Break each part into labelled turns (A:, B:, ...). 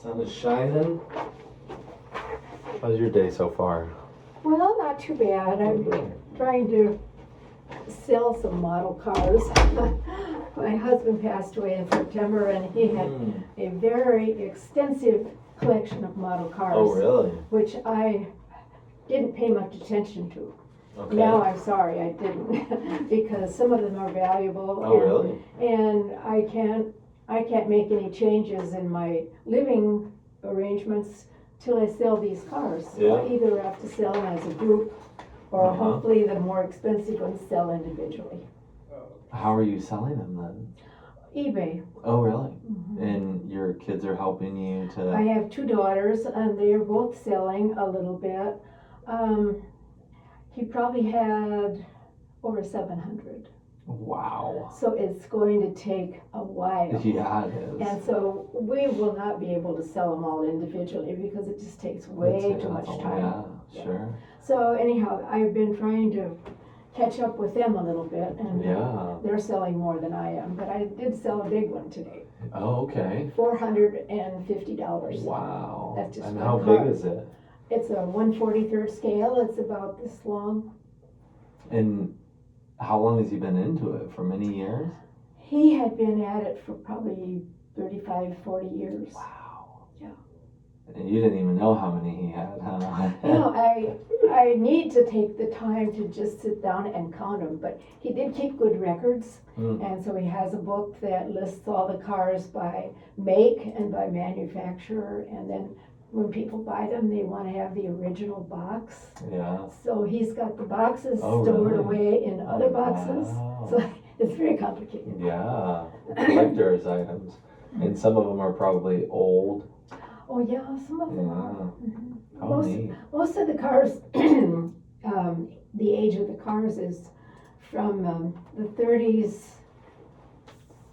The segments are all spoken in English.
A: Sun is shining. How's your day so far?
B: Well, not too bad. I'm trying to sell some model cars. My husband passed away in September, and he had a very extensive collection of model cars.
A: Oh, really?
B: Which I didn't pay much attention to.
A: Okay.
B: Now I'm sorry I didn't, because some of them are valuable.
A: Oh, really?
B: And I can't make any changes in my living arrangements till I sell these cars. So
A: Yeah.
B: I either have to sell them as a group, or hopefully the more expensive ones sell individually.
A: How are you selling them then?
B: eBay.
A: Oh, really?
B: Mm-hmm.
A: And your kids are helping you to...
B: I have 2 daughters, and they are both selling a little bit. He probably had over 700.
A: Wow.
B: So it's going to take a while.
A: Yeah, it is.
B: And so we will not be able to sell them all individually because it just takes way too much time.
A: Yeah, sure.
B: So anyhow, I've been trying to catch up with them a little bit, and they're selling more than I am. But I did sell a big one today.
A: Oh, okay.
B: $450.
A: Wow.
B: That's just
A: and
B: one
A: how
B: car.
A: big is it?
B: It's a 1/43 scale. It's about this long.
A: And how long has he been into it? For many years?
B: He had been at it for probably 35, 40 years.
A: Wow.
B: Yeah.
A: And you didn't even know how many he had, huh?
B: I need to take the time to just sit down and count them, but he did keep good records, and so he has a book that lists all the cars by make and by manufacturer, and then when people buy them, they want to have the original box.
A: Yeah.
B: So he's got the boxes
A: Oh,
B: stored
A: really?
B: away in other boxes.
A: Wow.
B: So it's very complicated.
A: Yeah, collector's items. And some of them are probably old.
B: Oh yeah, some of them are.
A: Mm-hmm. How
B: Most,
A: neat.
B: most of the cars, the age of the cars is from the 30s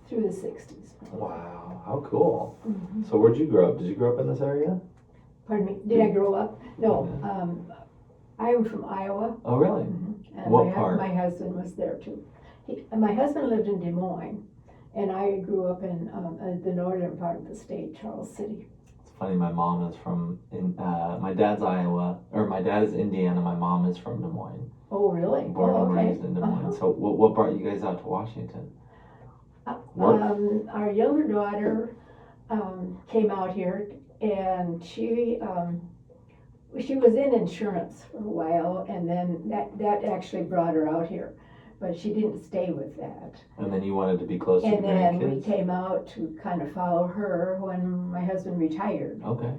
B: through the 60s.
A: Wow, how cool.
B: Mm-hmm.
A: So where'd you grow up? Did you grow up in this area?
B: Pardon me, did I grow up? No, I am from Iowa.
A: Oh, really?
B: Mm-hmm. And
A: What part?
B: My husband was there too. My husband lived in Des Moines, and I grew up in the northern part of the state, Charles City.
A: It's funny, my mom is my dad's Iowa, or my dad is Indiana, my mom is from Des Moines.
B: Oh, really?
A: Born and
B: okay.
A: raised in Des Moines. So what brought you guys out to Washington?
B: Our younger daughter came out here, and she was in insurance for a while, and then that actually brought her out here, but she didn't stay with that.
A: And then you wanted to be close to your grandkids?
B: And then we came out to kind of follow her when my husband retired.
A: Okay.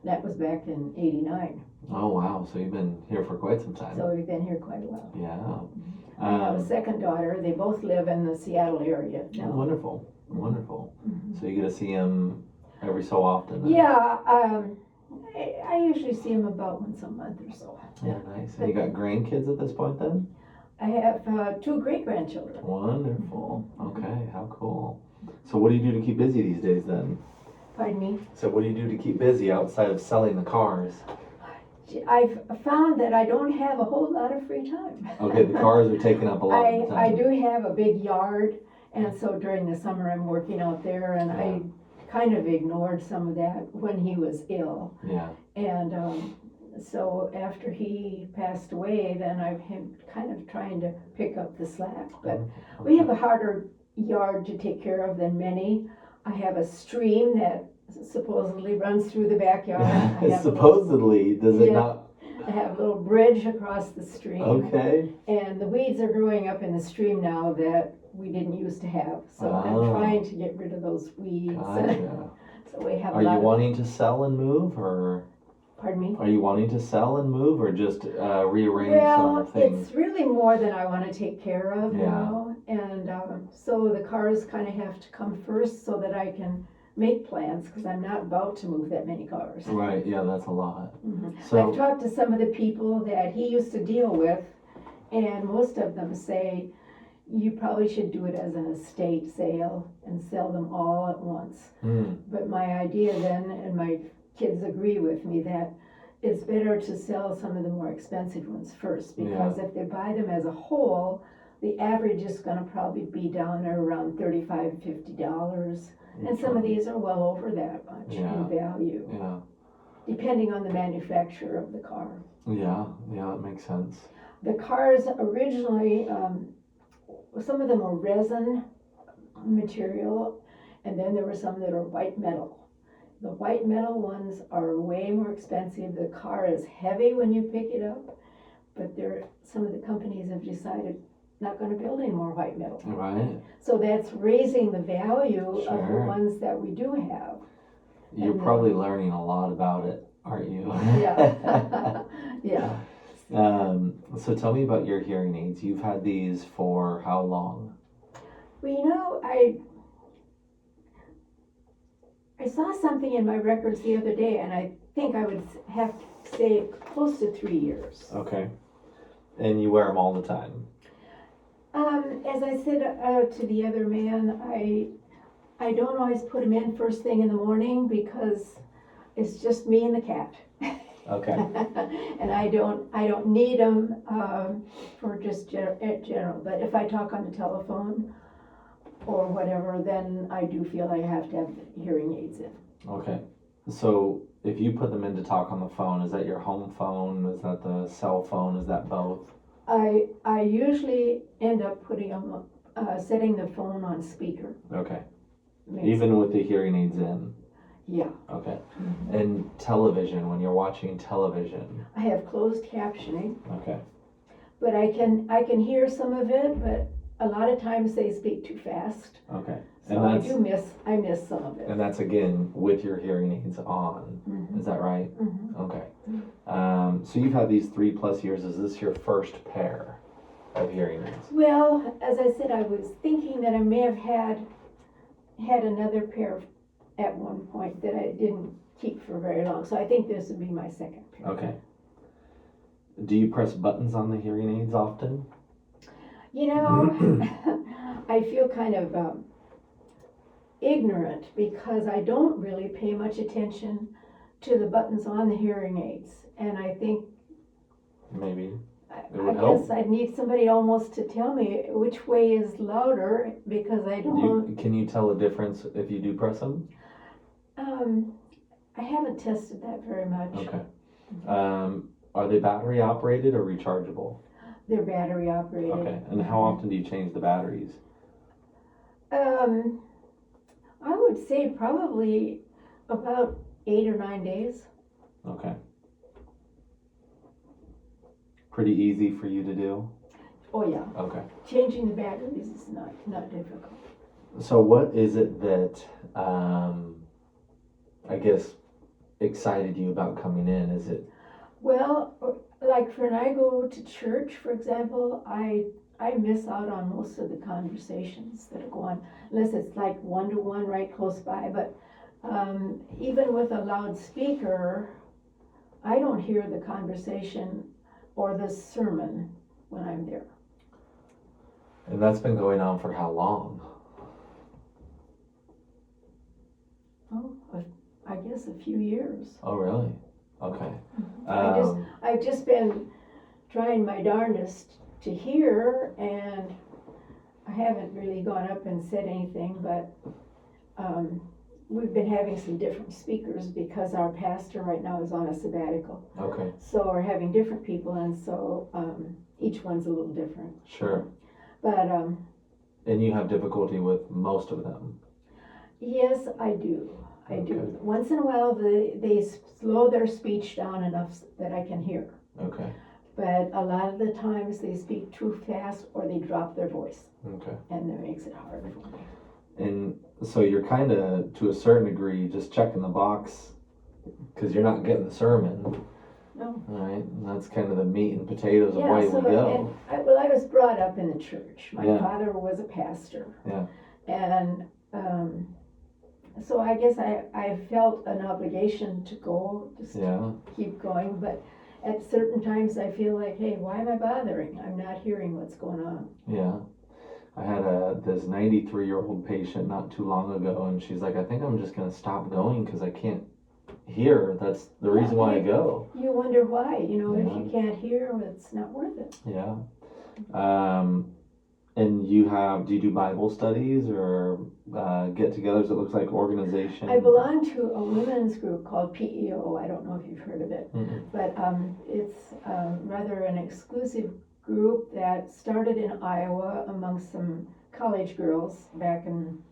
B: That was back in '89.
A: Oh, wow. So you've been here for quite some time.
B: So we've been here quite a while.
A: Yeah.
B: I have a second daughter. They both live in the Seattle area now.
A: Oh, wonderful. Wonderful.
B: Mm-hmm.
A: So you get to see them every so often? Then?
B: Yeah. I usually see him about once a month or so.
A: Yeah, nice. And you got grandkids at this point then?
B: I have 2 great-grandchildren.
A: Wonderful. Okay, how cool. So what do you do to keep busy these days then?
B: Pardon me?
A: So what do you do to keep busy outside of selling the cars?
B: I've found that I don't have a whole lot of free time.
A: Okay, the cars are taking up a lot of the
B: I
A: time.
B: do have a big yard, and so during the summer I'm working out there, and I kind of ignored some of that when he was ill.
A: Yeah.
B: And so after he passed away, then I've been kind of trying to pick up the slack. But we have a harder yard to take care of than many. I have a stream that supposedly runs through the backyard.
A: Supposedly, does it not?
B: I have a little bridge across the stream.
A: Okay.
B: And the weeds are growing up in the stream now that we didn't used to have. So I'm trying to get rid of those weeds.
A: Gotcha.
B: So we have.
A: Are you wanting to sell and move, or?
B: Pardon me?
A: Are you wanting to sell and move, or just rearrange some of the things?
B: Well, it's really more than I want to take care of now. And so the cars kind of have to come first so that I can make plans, because I'm not about to move that many cars.
A: Right, yeah, that's a lot.
B: Mm-hmm.
A: So
B: I've talked to some of the people that he used to deal with, and most of them say you probably should do it as an estate sale and sell them all at once. But my idea then, and my kids agree with me, that it's better to sell some of the more expensive ones first, because if they buy them as a whole, the average is going to probably be down there around $35, $50. And some of these are well over that much in value.
A: Yeah.
B: Depending on the manufacturer of the car.
A: Yeah, that makes sense.
B: The cars originally, some of them were resin material, and then there were some that are white metal. The white metal ones are way more expensive. The car is heavy when you pick it up, but some of the companies have decided not going to build any more white metal.
A: Right.
B: So that's raising the value of the ones that we do have.
A: You're probably learning a lot about it, aren't you?
B: Yeah. Yeah.
A: So tell me about your hearing aids. You've had these for how long?
B: Well, I saw something in my records the other day, and I think I would have to say close to 3 years.
A: Okay. And you wear them all the time?
B: As I said to the other man, I don't always put them in first thing in the morning because it's just me and the cat.
A: Okay.
B: And I don't need them for just general. But if I talk on the telephone or whatever, then I do feel I have to have hearing aids in.
A: Okay. So if you put them in to talk on the phone, is that your home phone? Is that the cell phone? Is that both?
B: I usually end up putting them, setting the phone on speaker.
A: Okay. Even with the hearing aids in?
B: Yeah.
A: Okay. Mm-hmm. And television, when you're watching television?
B: I have closed captioning.
A: Okay.
B: But I can hear some of it, but a lot of times they speak too fast.
A: Okay.
B: So
A: and
B: I miss some of it.
A: And that's again with your hearing aids on. Mm-hmm. Is that right?
B: Mm-hmm.
A: Okay. So you've had these 3+ years. Is this your first pair of hearing aids?
B: Well, as I said, I was thinking that I may have had another pair at one point that I didn't keep for very long. So I think this would be my second pair.
A: Okay. Do you press buttons on the hearing aids often?
B: I feel kind of ignorant because I don't really pay much attention to the buttons on the hearing aids. And I think
A: maybe
B: I guess I'd need somebody almost to tell me which way is louder because I don't.
A: Can you tell the difference if you do press them?
B: I haven't tested that very much.
A: Okay. Are they battery operated or rechargeable?
B: They're battery operated.
A: Okay. And how often do you change the batteries?
B: I would say probably about 8 or 9 days.
A: Okay. Pretty easy for you to do?
B: Oh yeah.
A: Okay.
B: Changing the batteries is not difficult.
A: So what is it that I guess excited you about coming in? Is it?
B: Well, like when I go to church, for example, I miss out on most of the conversations that go on, unless it's like one-to-one right close by. But even with a loudspeaker, I don't hear the conversation or the sermon when I'm there.
A: And that's been going on for how long?
B: Oh, I guess a few years.
A: Oh, really? Okay.
B: I've just been trying my darndest to hear, and I haven't really gone up and said anything, but we've been having some different speakers because our pastor right now is on a sabbatical.
A: Okay.
B: So we're having different people, and so each one's a little different.
A: Sure.
B: But
A: and you have difficulty with most of them?
B: Yes, I do. I do.
A: Okay.
B: Once in a while, they slow their speech down enough that I can hear.
A: Okay.
B: But a lot of the times they speak too fast or they drop their voice.
A: Okay.
B: And that makes it hard for me.
A: And so you're kind of, to a certain degree, just checking the box because you're not getting the sermon.
B: No.
A: All right. And that's kind of the meat and potatoes of why we
B: go. I was brought up in the church. My father was a pastor.
A: Yeah.
B: And so I guess I felt an obligation to go, just to keep going. But at certain times I feel like, hey, why am I bothering? I'm not hearing what's going on.
A: Yeah. I had this 93-year-old patient not too long ago, and she's like, I think I'm just going to stop going because I can't hear. That's the reason why I go.
B: You wonder why, if you can't hear, it's not worth it.
A: Yeah. And do you do Bible studies or get-togethers? It looks like organization.
B: I belong to a women's group called PEO. I don't know if you've heard of it, but it's rather an exclusive group that started in Iowa amongst some college girls back in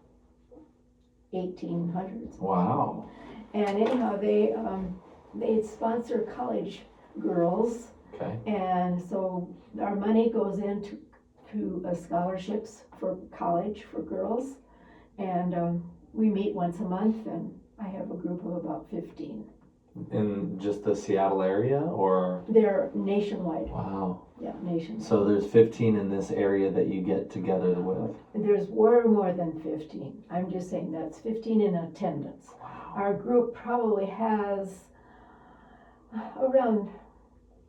B: 1800s.
A: Wow.
B: And anyhow, they sponsor college girls.
A: Okay.
B: And so our money goes into scholarships for college for girls. And we meet once a month, and I have a group of about 15.
A: In just the Seattle area, or?
B: They're nationwide.
A: Wow.
B: Yeah, nationwide.
A: So there's 15 in this area that you get together with?
B: There's way more than 15. I'm just saying that's 15 in attendance.
A: Wow.
B: Our group probably has around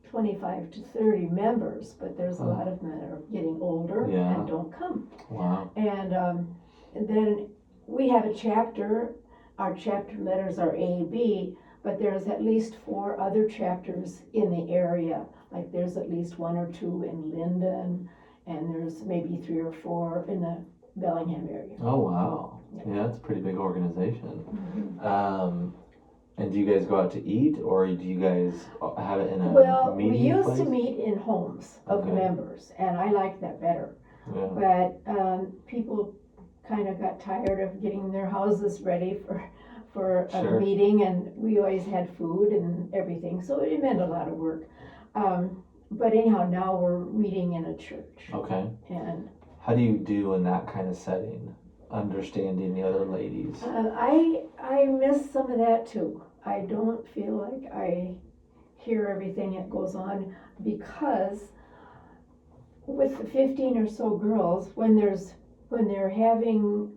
B: 25 to 30 members, but there's a lot of them that are getting older and don't come.
A: Wow.
B: And then we have a chapter. Our chapter letters are A, B, but there's at least 4 other chapters in the area. Like there's at least 1 or 2 in Linden, and there's maybe 3 or 4 in the Bellingham area.
A: Oh, wow. Yeah, it's a pretty big organization.
B: Mm-hmm.
A: And do you guys go out to eat, or do you guys have it in a
B: we
A: meeting
B: used
A: place?
B: to meet in homes of members, and I like that better.
A: Yeah.
B: But people kind of got tired of getting their houses ready for a meeting, and we always had food and everything, so it meant a lot of work. But anyhow, now we're meeting in a church.
A: Okay.
B: And
A: how do you do in that kind of setting? Understanding the other ladies.
B: I miss some of that too. I don't feel like I hear everything that goes on, because with the 15 or so girls, when they're having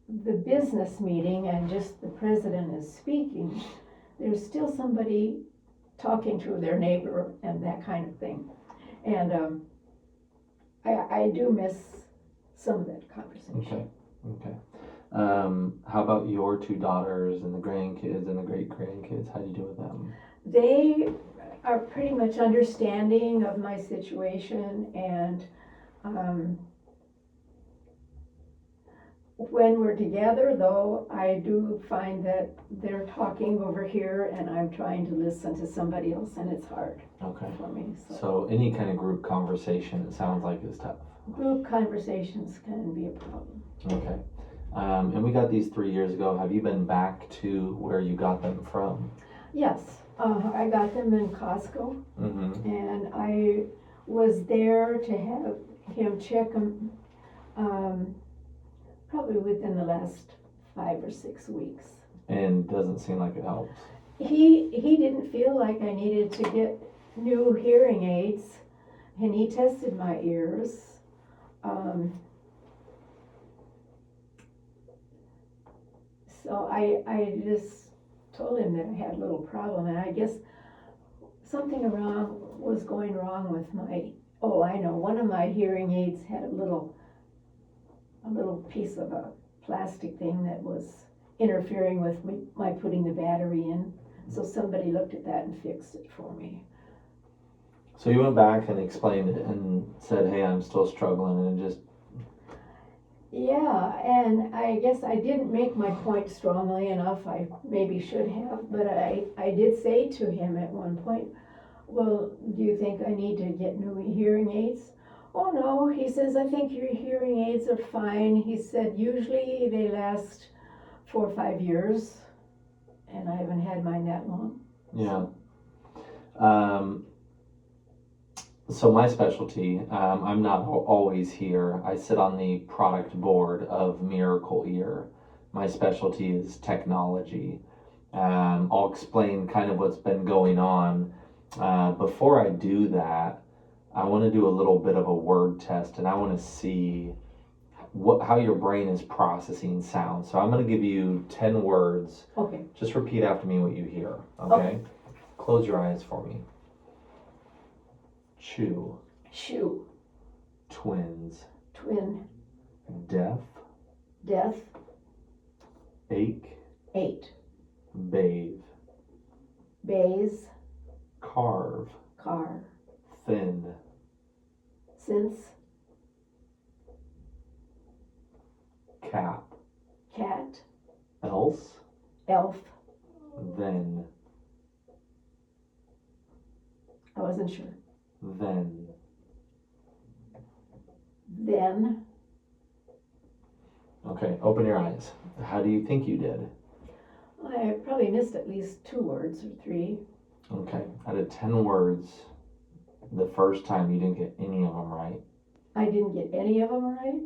B: the business meeting and just the president is speaking, there's still somebody talking to their neighbor and that kind of thing. And I do miss some of that conversation.
A: Okay. How about your 2 daughters and the grandkids and the great-grandkids? How do you do with them?
B: They are pretty much understanding of my situation, and when we're together, though, I do find that they're talking over here and I'm trying to listen to somebody else, and it's hard for me.
A: So any kind of group conversation, it sounds like, is tough.
B: Group conversations can be a problem.
A: Okay. And we got these 3 years ago. Have you been back to where you got them from?
B: Yes. I got them in Costco, and I was there to have him check them probably within the last 5 or 6 weeks.
A: And doesn't seem like it helps.
B: He didn't feel like I needed to get new hearing aids, and he tested my ears. So I just told him that I had a little problem, and I guess something was going wrong with one of my hearing aids had a little piece of a plastic thing that was interfering with my putting the battery in. So somebody looked at that and fixed it for me.
A: So you went back and explained it and said, hey, I'm still struggling, and just...
B: Yeah, and I guess I didn't make my point strongly enough. I maybe should have, but I did say to him at one point, well, do you think I need to get new hearing aids? Oh no, he says, I think your hearing aids are fine. He said, usually they last 4 or 5 years, and I haven't had mine that long.
A: Yeah. So my specialty, I'm not always here. I sit on the product board of Miracle Ear. My specialty is technology. I'll explain kind of what's been going on. Before I do that, I want to do a little bit of a word test, and I want to see how your brain is processing sound. So I'm going to give you 10 words.
B: Okay.
A: Just repeat after me what you hear, okay? Close your eyes for me. Chew.
B: Shoe.
A: Twins.
B: Twin.
A: Deaf.
B: Death.
A: Ache.
B: 8.
A: Bathe.
B: Bays.
A: Carve.
B: Car.
A: Thin.
B: Since.
A: Cap.
B: Cat.
A: Else.
B: Elf.
A: Then.
B: I wasn't sure.
A: Then.
B: Then.
A: Okay, open your eyes. How do you think you did?
B: I probably missed at least 2 words or 3.
A: Okay, out of 10 words, the first time you didn't get any of them right.
B: I didn't get any of them right?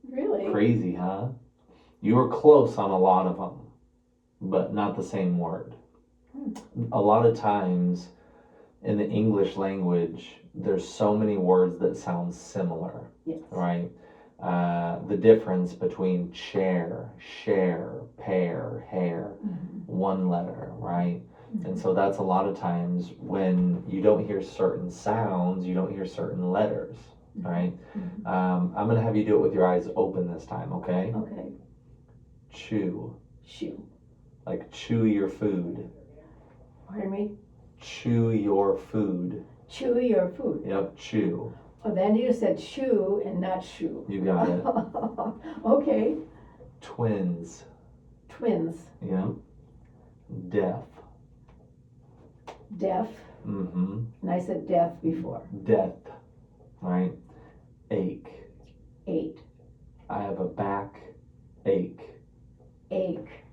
B: Really?
A: Crazy, huh? You were close on a lot of them, but not the same word. A lot of times in the English language, there's so many words that sound similar,
B: Yes.
A: right? The difference between chair, share, pair, hair, one letter, right? And so that's a lot of times when you don't hear certain sounds, you don't hear certain letters, right? I'm going to have you do it with your eyes open this time, okay?
B: Okay.
A: Chew.
B: Shoe.
A: Like chew your food.
B: Pardon me?
A: Chew your food.
B: Chew your food.
A: Yep, chew.
B: Oh, then you said shoe and not shoe.
A: You got it.
B: Okay.
A: Twins.
B: Twins.
A: Yep. Deaf.
B: Deaf.
A: Mm-hmm.
B: And I said deaf before.
A: Death. Right? Ache.
B: 8.
A: I have a back ache.
B: Ache.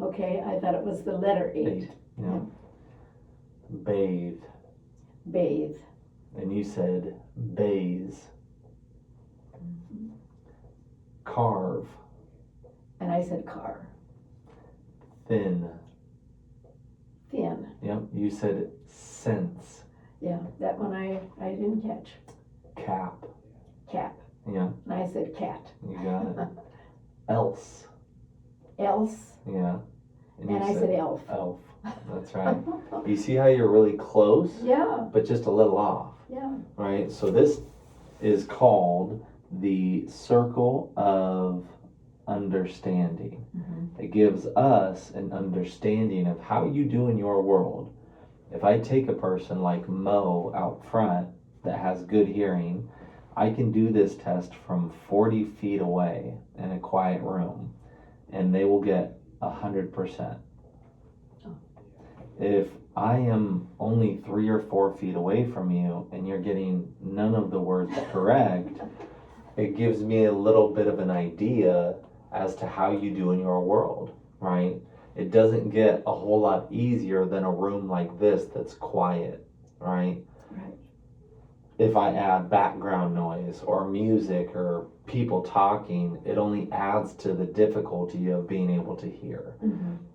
B: Okay, I thought it was the letter 8.
A: Yeah. Bathe.
B: Bathe.
A: And you said bathe. Carve.
B: And I said car.
A: Thin.
B: Thin.
A: Yep. You said sense.
B: Yeah, that one I didn't catch.
A: Cap.
B: Cap.
A: Yeah.
B: And I said cat.
A: You got it. Else.
B: Else.
A: Yeah.
B: And
A: you
B: I said elf.
A: Elf. That's right. You see how you're really close,
B: Yeah,
A: but just a little off,
B: yeah.
A: right? So this is called the circle of understanding. It gives us an understanding of how you do in your world. If I take a person like Mo out front that has good hearing, I can do this test from 40 feet away in a quiet room, and they will get 100%. If I am only 3 or 4 feet away from you and you're getting none of the words correct, it gives me a little bit of an idea as to how you do in your world, right? It doesn't get a whole lot easier than a room like this that's quiet, right?
B: Right.
A: If I add background noise or music or people talking, it only adds to the difficulty of being able to hear.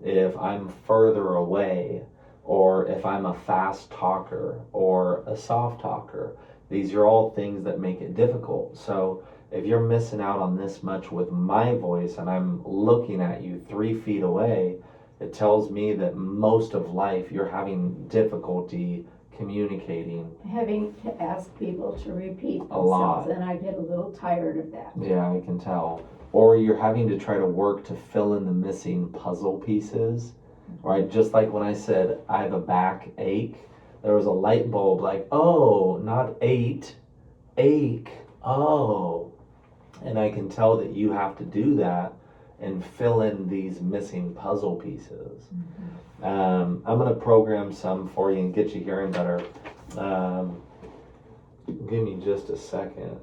A: If I'm further away, or if I'm a fast talker or a soft talker, these are all things that make it difficult. So if you're missing out on this much with my voice and I'm looking at you 3 feet away, it tells me that most of life you're having difficulty communicating.
B: Having to ask people to repeat
A: A lot.
B: themselves, and I get a little tired of that.
A: Yeah, I can tell. Or you're having to try to work to fill in the missing puzzle pieces, right? Just like when I said I have a back ache, there was a light bulb like, oh, not 8, ache, oh. And I can tell that you have to do that and fill in these missing puzzle pieces. I'm going to program some for you and get you hearing better. Give me just a second.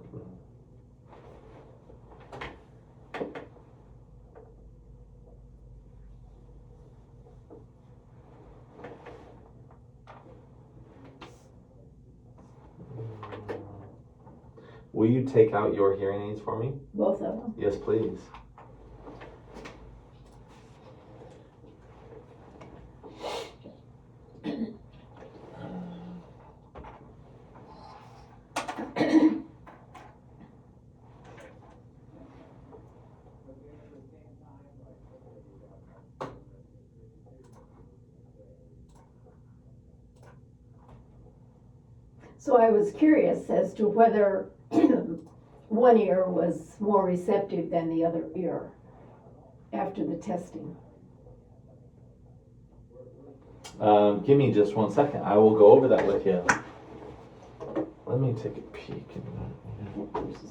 A: Will you take out your hearing aids for me?
B: Both of them.
A: Yes, please.
B: So I was curious as to whether one ear was more receptive than the other ear after the testing.
A: Give me just 1 second. I will go over that with you. Let me take a peek.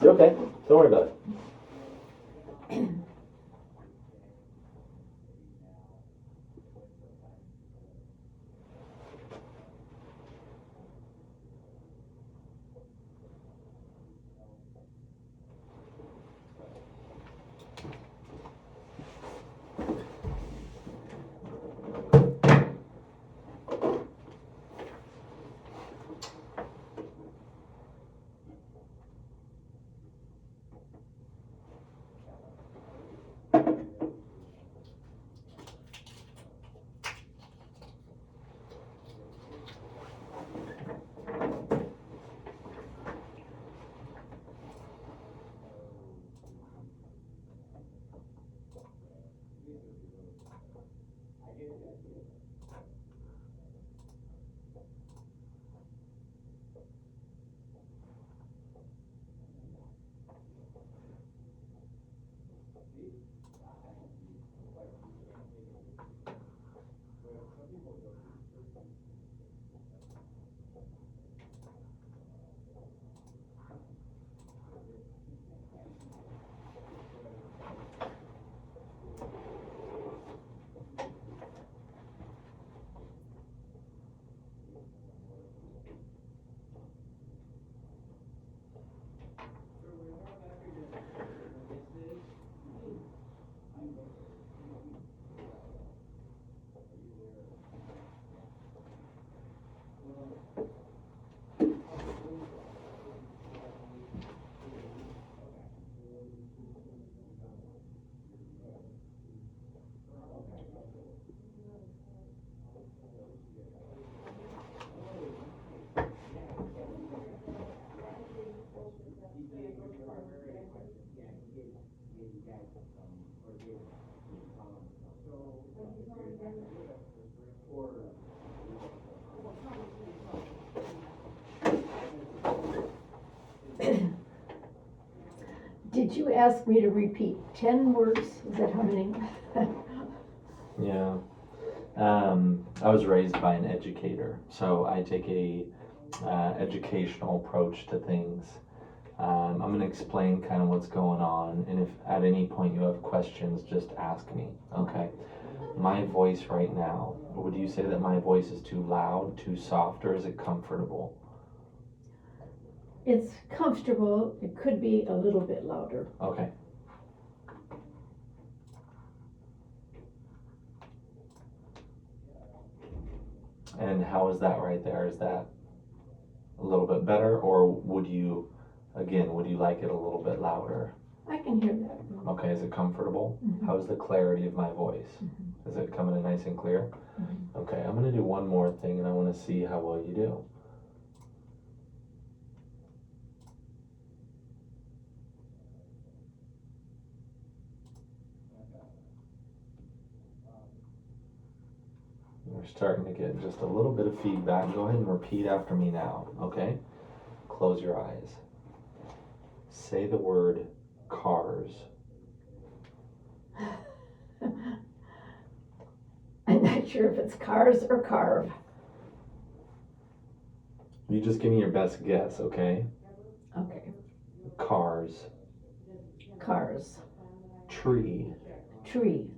A: You're okay. Don't worry about it.
B: Did you ask me to repeat 10 words? Is that how many?
A: Yeah. I was raised by an educator, so I take a educational approach to things. I'm going to explain kind of what's going on, and if at any point you have questions, just ask me, okay? My voice right now, would you say that my voice is too loud, too soft, or is it comfortable?
B: It's comfortable. It could be a little bit louder.
A: Okay. And how is that right there? Is that a little bit better, or would you like it a little bit louder?
B: I can hear that.
A: Okay, is it comfortable?
B: Mhm.
A: How's the clarity of my voice?
B: Mhm.
A: Is it coming in nice and clear?
B: Mhm.
A: Okay, I'm gonna do one more thing and I wanna see how well you do. We're starting to get just a little bit of feedback. Go ahead and repeat after me now, okay? Close your eyes. Say the word cars.
B: I'm not sure if it's cars or carve.
A: You just give me your best guess, okay?
B: Okay.
A: Cars.
B: Cars.
A: Tree.
B: Tree.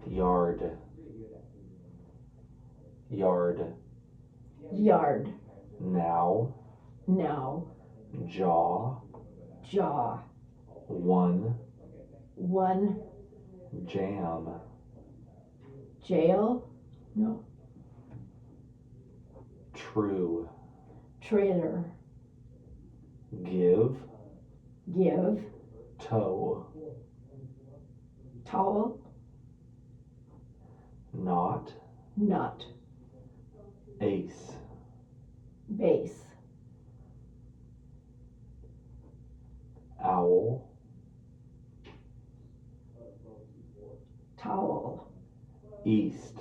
A: Yard. Yard.
B: Yard.
A: Now.
B: Now.
A: Jaw.
B: Jaw.
A: One.
B: One.
A: Jam.
B: Jail. No.
A: True.
B: Trailer.
A: Give.
B: Give.
A: Toe.
B: Towel.
A: Not.
B: Nut.
A: Ace.
B: Base.
A: Owl.
B: Towel.
A: East.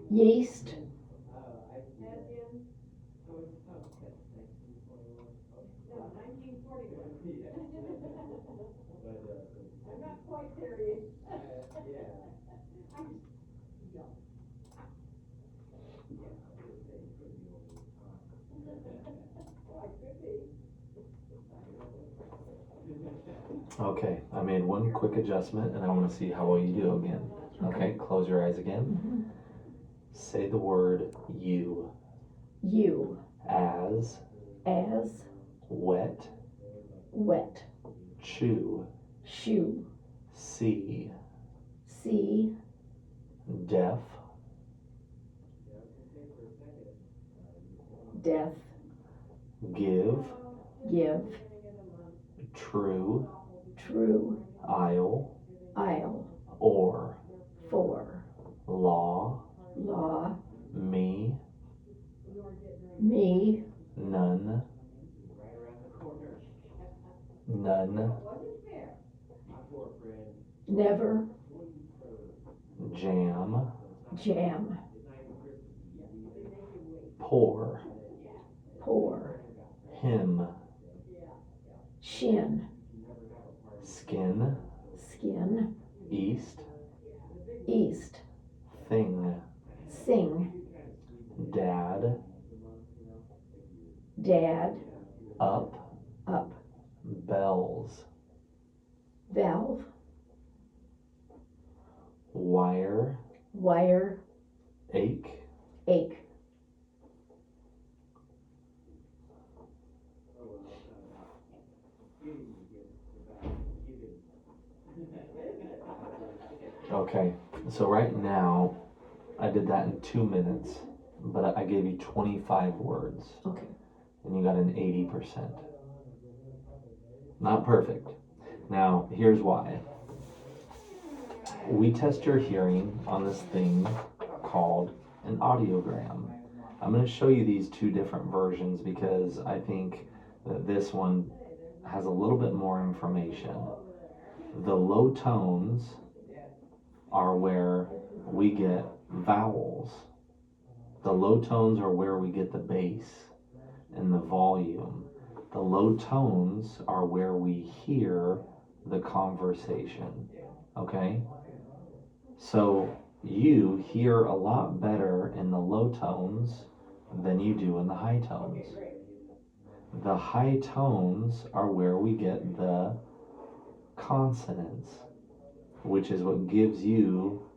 B: Yeast.
A: Okay, I made one quick adjustment and I want to see how well you do again. Okay, close your eyes again.
B: Mm-hmm.
A: Say the word you.
B: You.
A: As.
B: As.
A: Wet.
B: Wet.
A: Chew.
B: Shoe.
A: See.
B: See.
A: Deaf.
B: Death.
A: Give.
B: Give.
A: True.
B: True.
A: Aisle.
B: Aisle.
A: Or.
B: For.
A: Law.
B: Law.
A: Me.
B: Me.
A: None. None.
B: Never.
A: jam,
B: jam,
A: pour,
B: pour,
A: hymn,
B: shin,
A: skin,
B: skin,
A: east,
B: east,
A: thing,
B: sing,
A: dad,
B: dad,
A: up,
B: up,
A: bells,
B: valve,
A: wire,
B: wire,
A: ache,
B: ache,
A: Okay, so right now I did that in 2 minutes, but I gave you 25 words
B: okay,
A: and you got an 80%. Not perfect. Now, here's why. We test your hearing on this thing called an audiogram. I'm going to show you these two different versions because I think that this one has a little bit more information. The low tones are where we get vowels. The low tones are where we get the bass and the volume. The low tones are where we hear the conversation. Okay? So you hear a lot better in the low tones than you do in the high tones. The high tones are where we get the consonants, which is what gives you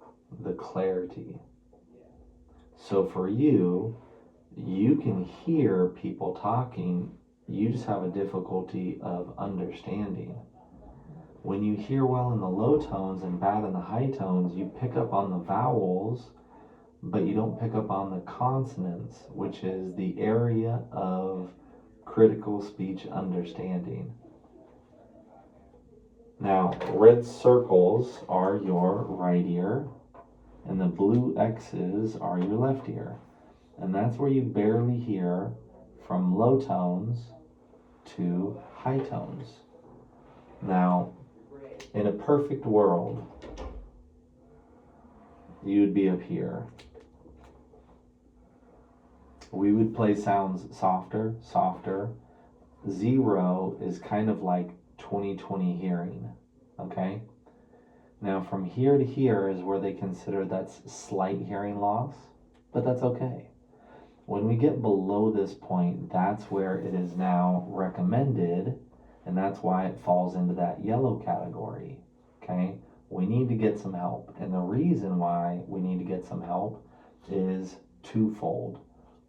A: the clarity. So for you, you can hear people talking, you just have a difficulty of understanding. When you hear well in the low tones and bad in the high tones, you pick up on the vowels, but you don't pick up on the consonants, which is the area of critical speech understanding. Now, red circles are your right ear, and the blue X's are your left ear. And that's where you barely hear from low tones to high tones. Now, in a perfect world, you'd be up here. We would play sounds softer, softer. 0 is kind of like 20/20 hearing, okay? Now from here to here is where they consider that's slight hearing loss, but that's okay. When we get below this point, that's where it is now recommended, and that's why it falls into that yellow category, okay? We need to get some help, and the reason why we need to get some help is twofold.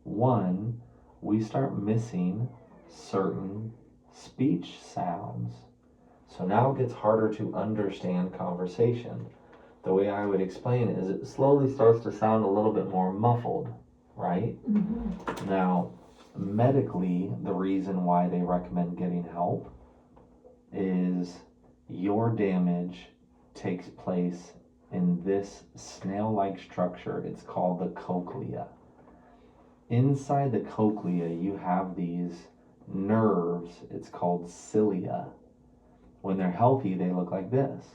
A: One, we start missing certain speech sounds. So now it gets harder to understand conversation. The way I would explain it is it slowly starts to sound a little bit more muffled, right? Mm-hmm. Now, medically, the reason why they recommend getting help is your damage takes place in this snail-like structure. It's called the cochlea. Inside the cochlea, you have these nerves. It's called cilia. When they're healthy, they look like this.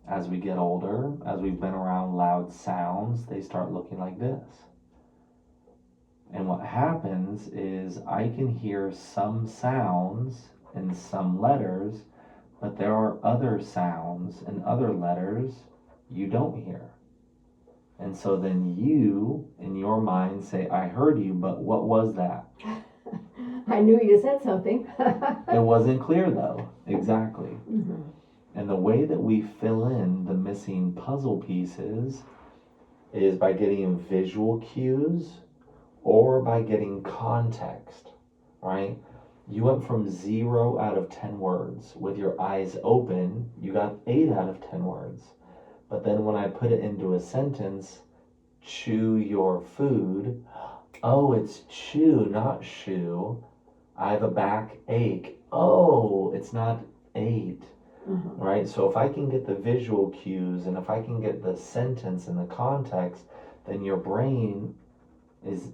A: As we get older, as we've been around loud sounds, they start looking like this. And what happens is I can hear some sounds and some letters, but there are other sounds and other letters you don't hear. And so then you, in your mind, say, I heard you, but what was that?
B: I knew you said something.
A: It wasn't clear though. Exactly.
B: Mm-hmm.
A: And the way that we fill in the missing puzzle pieces is by getting visual cues or by getting context, right? You went from 0 out of 10 words. With your eyes open, you got 8 out of 10 words. But then when I put it into a sentence, chew your food, oh, it's chew, not shoe. I have a backache. Oh, it's not ate. Mm-hmm. Right? So if I can get the visual cues and if I can get the sentence and the context, then your brain is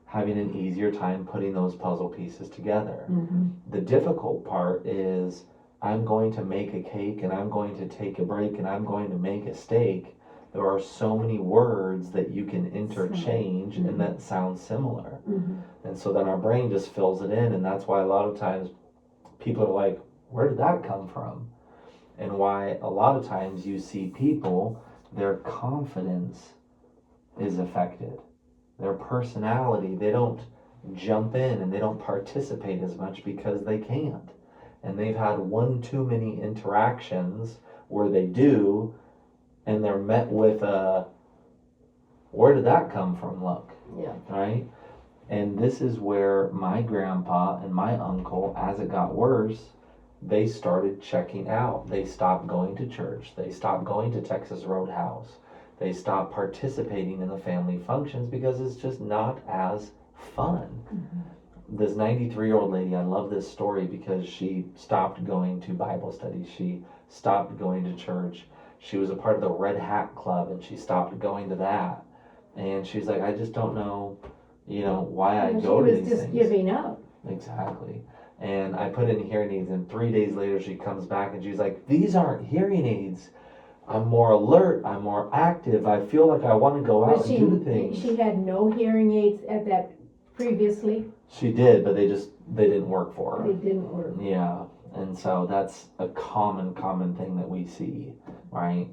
A: having an easier time putting those puzzle pieces together. Mm-hmm. The difficult part is I'm going to make a cake and I'm going to take a break and I'm going to make a steak. there are so many words that you can interchange and that sound similar. And so then our brain just fills it in, and that's why a lot of times people are like, where did that come from? And why a lot of times you see people, their confidence is affected. Their personality, they don't jump in and they don't participate as much because they can't. And they've had one too many interactions where they do, and they're met with a, where did that come from look?
B: Yeah.
A: Right? And this is where my grandpa and my uncle, as it got worse, they started checking out. They stopped going to church. They stopped going to Texas Roadhouse. They stopped participating in the family functions because it's just not as fun. This 93-year-old lady, I love this story because she stopped going to Bible studies. She stopped going to church. She was a part of the Red Hat Club, and she stopped going to that. And she's like, I just don't know, why I go to these things.
B: She was just giving up.
A: Exactly. And I put in hearing aids, and 3 days later she comes back and she's like, these aren't hearing aids. I'm more alert. I'm more active. I feel like I want to go out and do things.
B: She had no hearing aids at that previously?
A: She did, but they didn't work for her.
B: They didn't work.
A: Yeah. And so that's a common thing that we see, right?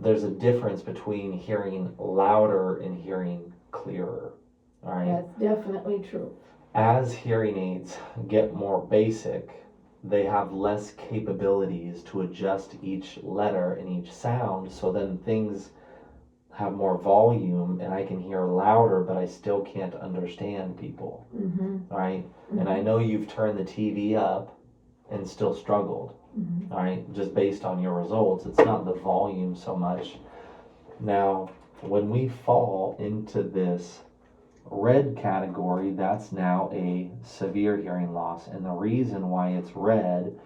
A: There's a difference between hearing louder and hearing clearer, right?
B: That's definitely true.
A: As hearing aids get more basic, they have less capabilities to adjust each letter and each sound, so then things have more volume and I can hear louder, but I still can't understand people, right? And I know you've turned the TV up and still struggled, right? Just based on your results. It's not the volume so much. Now, when we fall into this red category, that's now a severe hearing loss. And the reason why it's red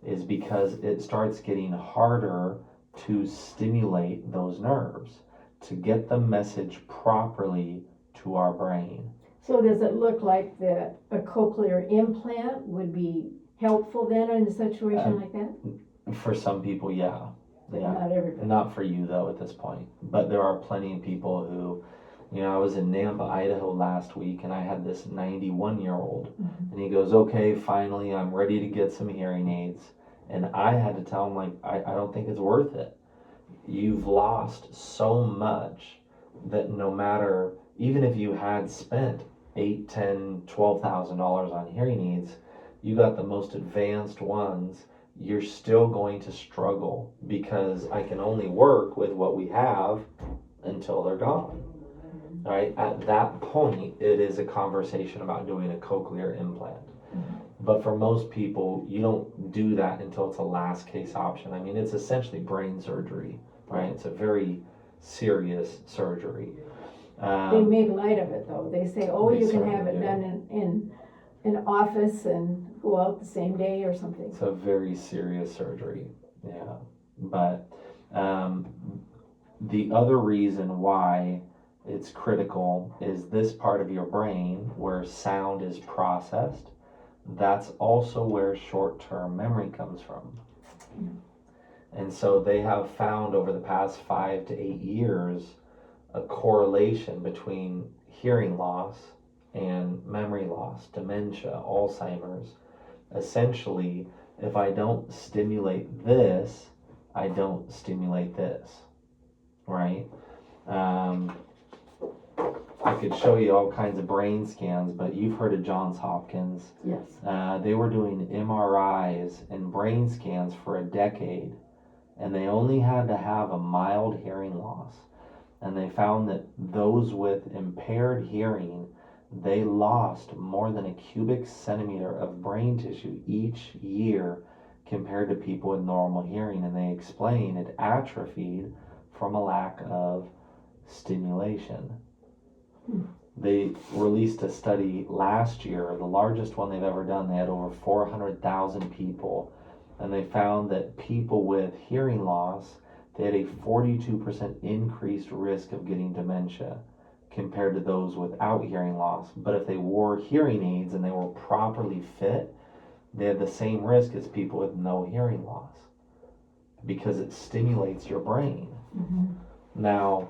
A: is because it starts getting harder to stimulate those nerves, to get the message properly to our brain.
B: So does it look like a cochlear implant would be helpful then in a situation like that?
A: For some people, yeah.
B: Not everybody.
A: Not for you though at this point. But there are plenty of people who, I was in Nampa, Idaho last week, and I had this 91-year-old, and he goes, okay, finally I'm ready to get some hearing aids. And I had to tell him, like, I don't think it's worth it. You've lost so much that no matter, even if you had spent $8,000, $10,000, $12,000 on hearing aids, you got the most advanced ones, you're still going to struggle because I can only work with what we have until they're gone. Right? At that point, it is a conversation about doing a cochlear implant. But for most people, you don't do that until it's a last case option. I mean, it's essentially brain surgery, right? It's a very serious surgery.
B: They make light of it though. They say, you can have it done in an office and go out the same day or something.
A: It's a very serious surgery, yeah. But the other reason why it's critical is this part of your brain where sound is processed. That's also where short-term memory comes from. And so they have found over the past 5 to 8 years a correlation between hearing loss and memory loss, dementia, Alzheimer's. Essentially, if I don't stimulate this, I don't stimulate this, right? I could show you all kinds of brain scans, but you've heard of Johns Hopkins.
B: Yes.
A: They were doing MRIs and brain scans for a decade, and they only had to have a mild hearing loss. And they found that those with impaired hearing, they lost more than a cubic centimeter of brain tissue each year compared to people with normal hearing. And they explain it atrophied from a lack of stimulation. They released a study last year, the largest one they've ever done. They had over 400,000 people, and they found that people with hearing loss, they had a 42% increased risk of getting dementia compared to those without hearing loss. But if they wore hearing aids and they were properly fit, they had the same risk as people with no hearing loss because it stimulates your brain. Now,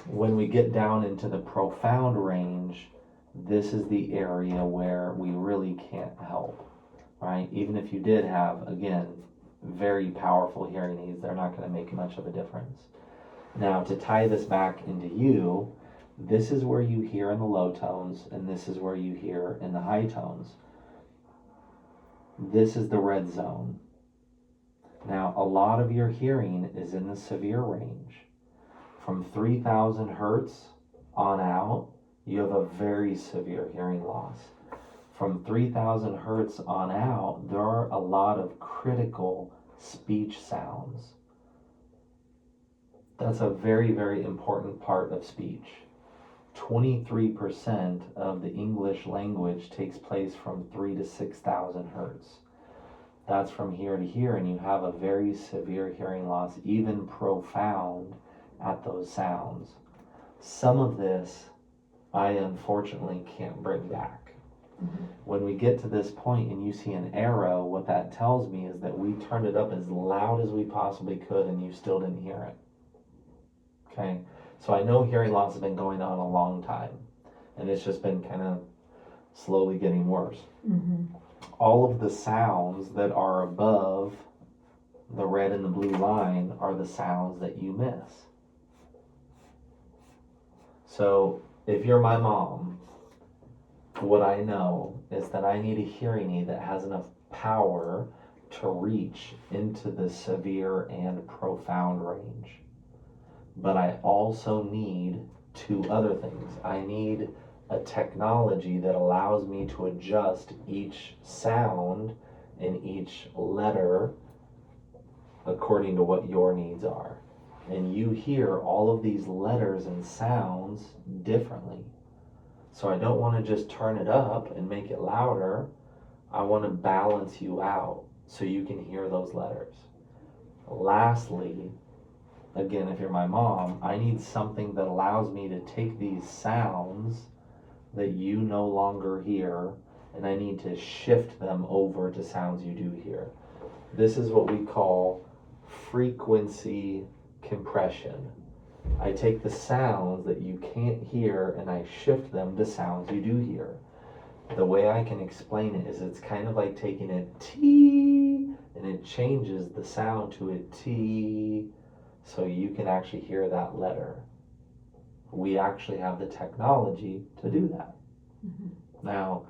A: when we get down into the profound range, this is the area where we really can't help, right? Even if you did have, again, very powerful hearing aids, they're not going to make much of a difference. Now, to tie this back into you, this is where you hear in the low tones, and this is where you hear in the high tones. This is the red zone. Now, a lot of your hearing is in the severe range. From 3,000 hertz on out, you have a very severe hearing loss. From 3,000 hertz on out, there are a lot of critical speech sounds. That's a very, very important part of speech. 23% of the English language takes place from 3 to 6,000 hertz. That's from here to here, and you have a very severe hearing loss, even profound at those sounds. Some of this I unfortunately can't bring back. Mm-hmm. When we get to this point and you see an arrow, what that tells me is that we turned it up as loud as we possibly could and you still didn't hear it. Okay, so I know hearing loss has been going on a long time, and it's just been kind of slowly getting worse. Mm-hmm. All of the sounds that are above the red and the blue line are the sounds that you miss. So if you're my mom, what I know is that I need a hearing aid that has enough power to reach into the severe and profound range. But I also need two other things. I need a technology that allows me to adjust each sound and each letter according to what your needs are. And you hear all of these letters and sounds differently. So I don't want to just turn it up and make it louder. I want to balance you out so you can hear those letters. Lastly, again, if you're my mom, I need something that allows me to take these sounds that you no longer hear, and I need to shift them over to sounds you do hear. This is what we call frequency compression. I take the sounds that you can't hear and I shift them to sounds you do hear. The way I can explain it is it's kind of like taking a T and it changes the sound to a T so you can actually hear that letter. We actually have the technology to do that. Mm-hmm. Now,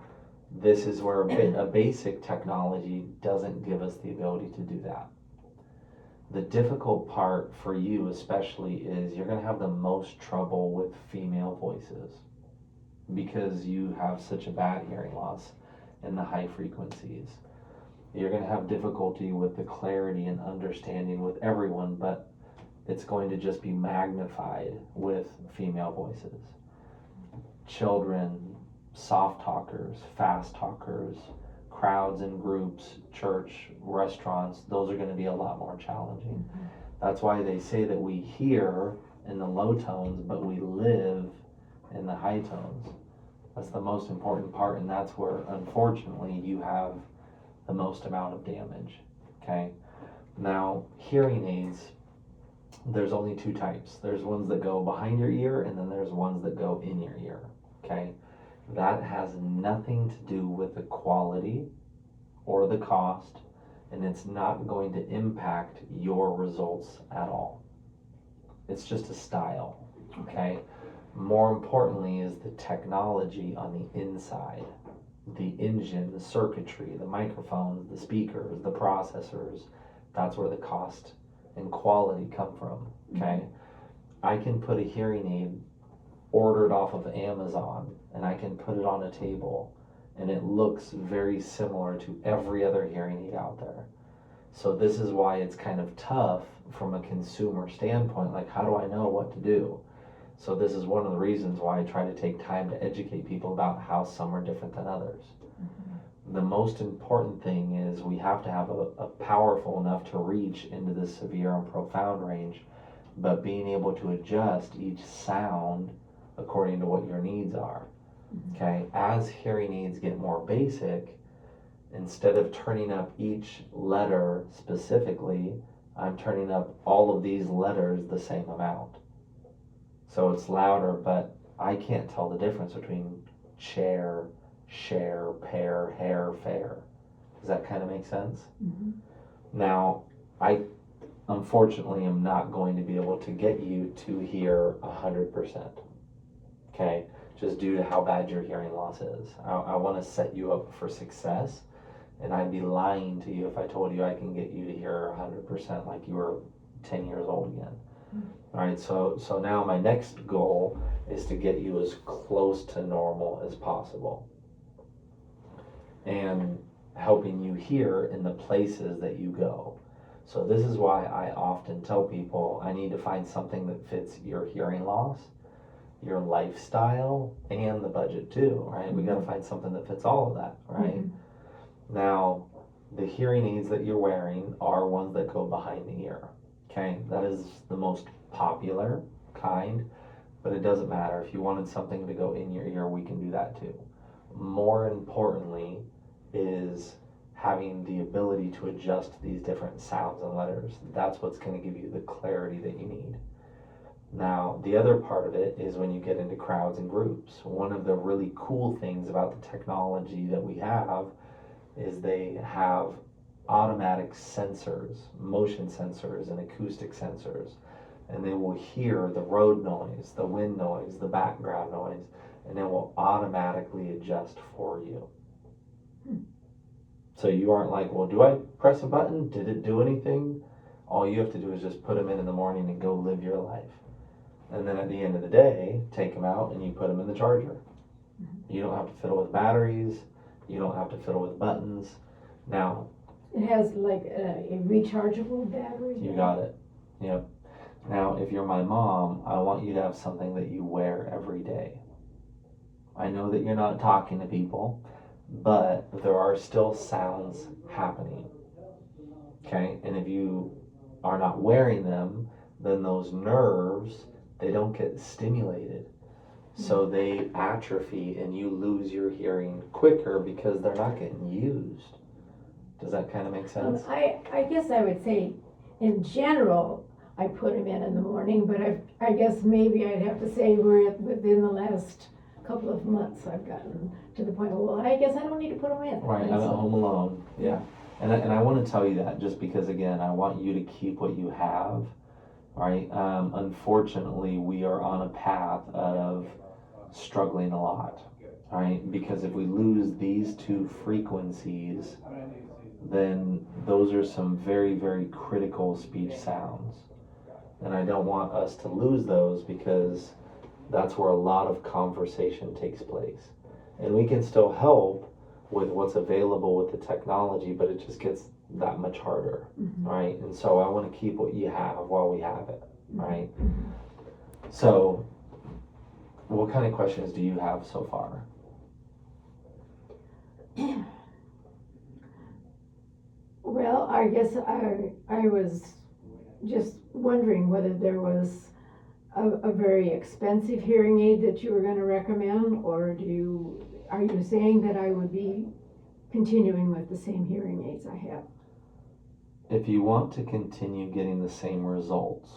A: this is where a basic technology doesn't give us the ability to do that. The difficult part for you especially is you're going to have the most trouble with female voices because you have such a bad hearing loss in the high frequencies. You're going to have difficulty with the clarity and understanding with everyone, but it's going to just be magnified with female voices. Children, soft talkers, fast talkers, crowds and groups, church, restaurants, those are going to be a lot more challenging. Mm-hmm. That's why they say that we hear in the low tones, but we live in the high tones. That's the most important part, and that's where, unfortunately, you have the most amount of damage. Okay? Now, hearing aids, there's only two types. There's ones that go behind your ear, and then there's ones that go in your ear. Okay? That has nothing to do with the quality or the cost, and it's not going to impact your results at all. It's just a style, okay? More importantly is the technology on the inside, the engine, the circuitry, the microphones, the speakers, the processors. That's where the cost and quality come from, okay? I can put a hearing aid ordered off of Amazon and I can put it on a table and it looks very similar to every other hearing aid out there. So this is why it's kind of tough from a consumer standpoint, like how do I know what to do? So this is one of the reasons why I try to take time to educate people about how some are different than others. Mm-hmm. The most important thing is we have to have a powerful enough to reach into the severe and profound range, but being able to adjust each sound according to what your needs are. Okay, as hearing aids get more basic, instead of turning up each letter specifically, I'm turning up all of these letters the same amount. So it's louder, but I can't tell the difference between chair, share, pair, hair, fair. Does that kind of make sense?
B: Mm-hmm.
A: Now, I unfortunately am not going to be able to get you to hear 100%. Okay? Just due to how bad your hearing loss is. I want to set you up for success, and I'd be lying to you if I told you I can get you to hear 100% like you were 10 years old again. All right, so now my next goal is to get you as close to normal as possible, and helping you hear in the places that you go. So this is why I often tell people I need to find something that fits your hearing loss, your lifestyle, and the budget too, right? We got to find something that fits all of that, right? Mm-hmm. Now, the hearing aids that you're wearing are ones that go behind the ear, okay? That is the most popular kind, but it doesn't matter. If you wanted something to go in your ear, we can do that too. More importantly is having the ability to adjust these different sounds and letters. That's what's going to give you the clarity that you need. Now, the other part of it is when you get into crowds and groups. One of the really cool things about the technology that we have is they have automatic sensors, motion sensors and acoustic sensors, and they will hear the road noise, the wind noise, the background noise, and it will automatically adjust for you. So you aren't like, well, do I press a button? Did it do anything? All you have to do is just put them in the morning and go live your life. And then at the end of the day, take them out and you put them in the charger. You don't have to fiddle with batteries. You don't have to fiddle with buttons. Now,
B: it has like a rechargeable battery.
A: You got it. Yep. Now, if you're my mom, I want you to have something that you wear every day. I know that you're not talking to people, but there are still sounds happening. Okay? And if you are not wearing them, then those nerves, they don't get stimulated. So they atrophy and you lose your hearing quicker because they're not getting used. Does that kind of make sense?
B: I guess I would say, in general, I put them in the morning, but I guess maybe I'd have to say within the last couple of months I've gotten to the point where, well, I guess I don't need to put them in.
A: Right, I'm at home alone, yeah. And I want to tell you that just because, again, I want you to keep what you have, right? Unfortunately, we are on a path of struggling a lot, right? Because if we lose these two frequencies, then those are some very, very critical speech sounds. And I don't want us to lose those because that's where a lot of conversation takes place. And we can still help with what's available with the technology, but it just gets that much harder, right? And so I want to keep what you have while we have it, right? So what kind of questions do you have so far?
B: Well, I guess I was just wondering whether there was a very expensive hearing aid that you were going to recommend, or are you saying that I would be continuing with the same hearing aids I have?
A: If you want to continue getting the same results,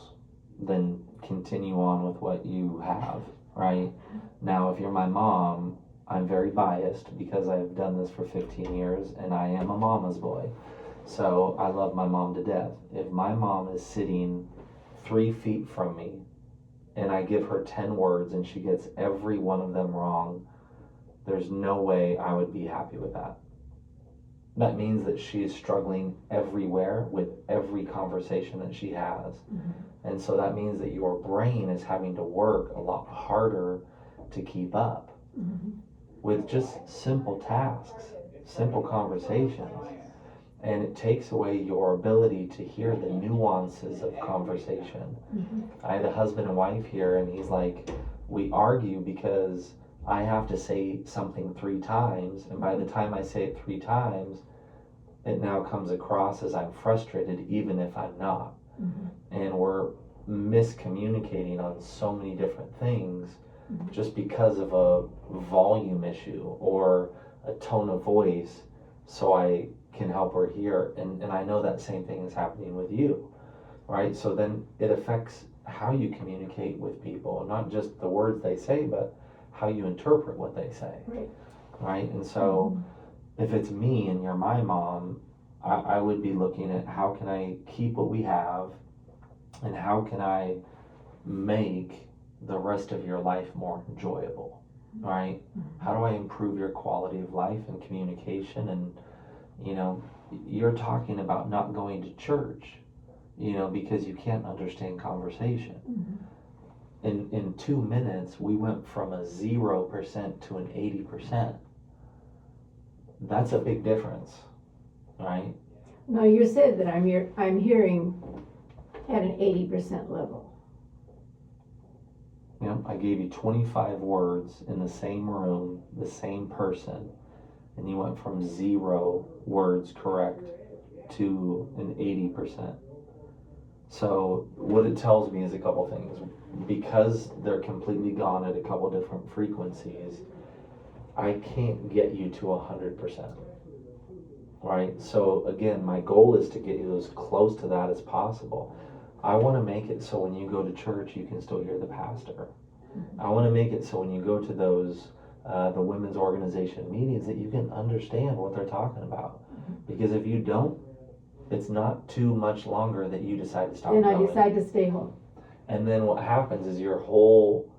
A: then continue on with what you have, right? Now, if you're my mom, I'm very biased because I've done this for 15 years and I am a mama's boy. So I love my mom to death. If my mom is sitting 3 feet from me and I give her 10 words and she gets every one of them wrong, there's no way I would be happy with that. That means that she is struggling everywhere with every conversation that she has. And so that means that your brain is having to work a lot harder to keep up with just simple tasks, simple conversations. And it takes away your ability to hear the nuances of conversation. I had a husband and wife here, and he's like, we argue because I have to say something 3 times, and by the time I say it 3 times, it now comes across as I'm frustrated, even if I'm not. And we're miscommunicating on so many different things just because of a volume issue or a tone of voice, so I can help her hear. And I know that same thing is happening with you. right? So then it affects how you communicate with people, not just the words they say, but how you interpret what they say, right? And so if it's me and you're my mom, I would be looking at how can I keep what we have and how can I make the rest of your life more enjoyable, right? How do I improve your quality of life and communication? And, you're talking about not going to church, because you can't understand conversation. In 2 minutes, we went from a 0% to an 80%. That's a big difference, right?
B: Now, you said that I'm hearing at an 80% level.
A: I gave you 25 words in the same room, the same person, and you went from 0 words correct to an 80%. So what it tells me is a couple things. Because they're completely gone at a couple different frequencies, I can't get you to 100%. Right? So again, my goal is to get you as close to that as possible. I want to make it so when you go to church, you can still hear the pastor. I want to make it so when you go to those the women's organization meetings that you can understand what they're talking about. Because if you don't, it's not too much longer that you decide to stop
B: Then
A: going.
B: I decide to stay home.
A: And then what happens is your whole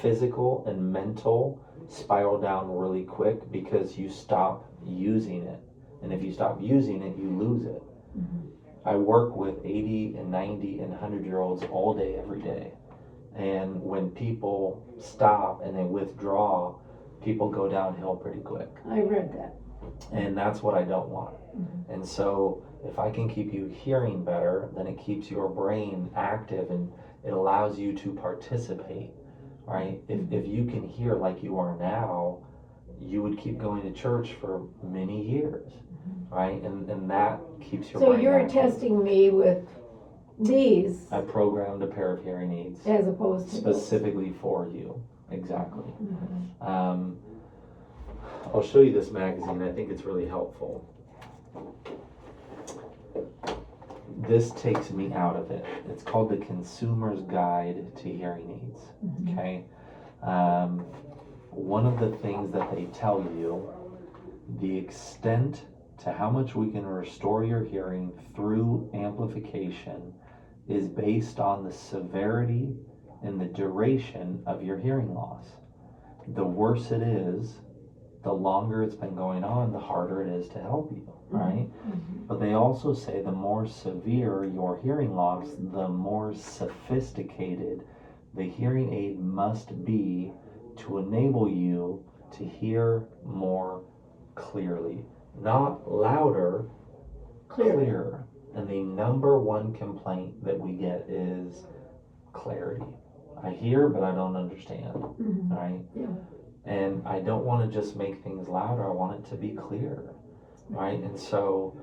A: physical and mental spiral down really quick because you stop using it. And if you stop using it, you lose it. I work with 80 and 90 and 100-year-olds all day, every day. And when people stop and they withdraw, people go downhill pretty quick.
B: I read that.
A: And that's what I don't want. And so if I can keep you hearing better, then it keeps your brain active and it allows you to participate, right? If you can hear like you are now, you would keep going to church for many years, right? And that keeps your brain active. So
B: you're testing me with these.
A: I programmed a pair of hearing aids.
B: As opposed to
A: specifically for you. Exactly. I'll show you this magazine. I think it's really helpful. This takes me out of it. It's called The Consumer's Guide to Hearing Aids. Okay. One of the things that they tell you, the extent to how much we can restore your hearing through amplification is based on the severity and the duration of your hearing loss. The worse it is, the longer it's been going on, the harder it is to help you, right? But they also say the more severe your hearing loss, the more sophisticated the hearing aid must be to enable you to hear more clearly. Not louder, clearer. And the number one complaint that we get is clarity. I hear, but I don't understand, right?
B: Yeah.
A: And I don't want to just make things louder, I want it to be clearer, right? And so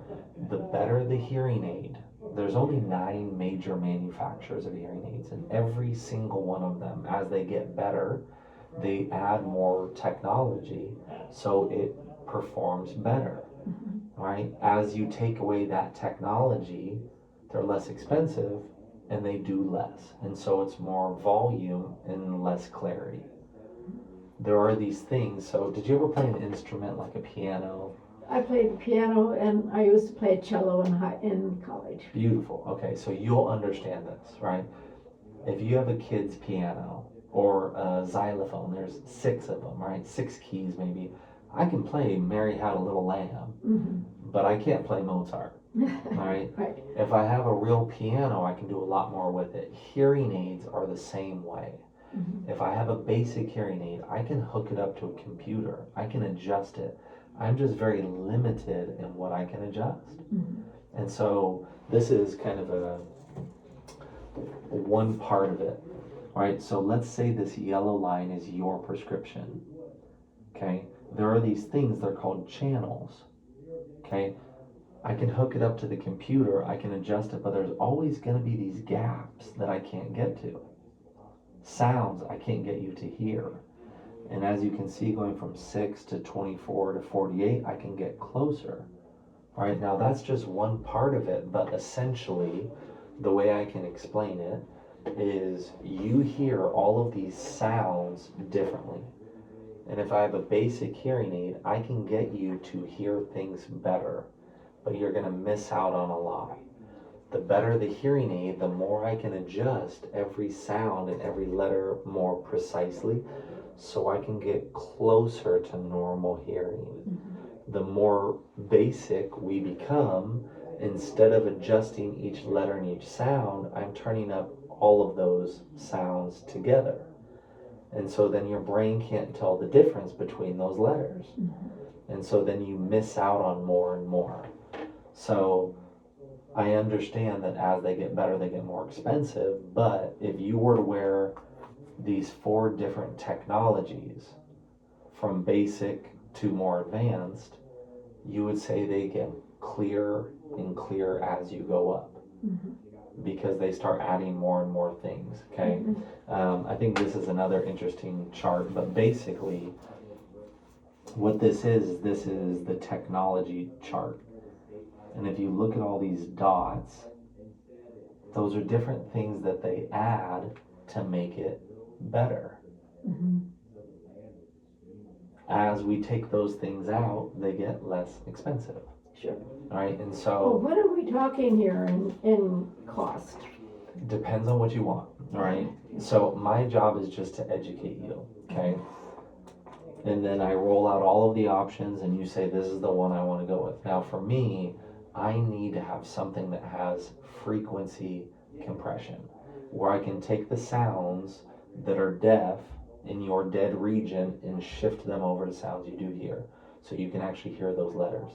A: the better the hearing aid, there's only 9 major manufacturers of hearing aids, and every single one of them, as they get better, they add more technology so it performs better, right? As you take away that technology, they're less expensive and they do less. And so it's more volume and less clarity. There are these things. So did you ever play an instrument like a piano?
B: I played the piano and I used to play cello in college.
A: Beautiful. Okay, so you'll understand this, right? If you have a kid's piano or a xylophone, there's 6 of them, right? 6 keys maybe. I can play Mary Had a Little Lamb, but I can't play Mozart, right?
B: Right.
A: If I have a real piano, I can do a lot more with it. Hearing aids are the same way. If I have a basic hearing aid, I can hook it up to a computer. I can adjust it. I'm just very limited in what I can adjust. And so this is kind of one part of it, right? So let's say this yellow line is your prescription, okay? There are these things, they're called channels, okay? I can hook it up to the computer, I can adjust it, but there's always going to be these gaps that I can't get to. Sounds I can't get you to hear. And as you can see, going from 6 to 24 to 48, I can get closer. Right now, that's just one part of it, but essentially, the way I can explain it is you hear all of these sounds differently. And if I have a basic hearing aid, I can get you to hear things better, but you're going to miss out on a lot. The better the hearing aid, the more I can adjust every sound and every letter more precisely so I can get closer to normal hearing. The more basic we become, instead of adjusting each letter and each sound, I'm turning up all of those sounds together. And so then your brain can't tell the difference between those letters. And so then you miss out on more and more. So I understand that as they get better, they get more expensive. But if you were to wear these 4 different technologies from basic to more advanced, you would say they get clearer and clearer as you go up. Because they start adding more and more things, okay? I think this is another interesting chart, but basically what this is the technology chart. And if you look at all these dots, those are different things that they add to make it better. As we take those things out, they get less expensive.
B: Sure.
A: Right, and
B: Well,
A: so
B: what are we talking here in cost?
A: depends on what you want, right? So my job is just to educate you, okay? And then I roll out all of the options and you say, this is the one I want to go with. Now for me, I need to have something that has frequency compression, where I can take the sounds that are deaf in your dead region and shift them over to sounds you do hear. So you can actually hear those letters.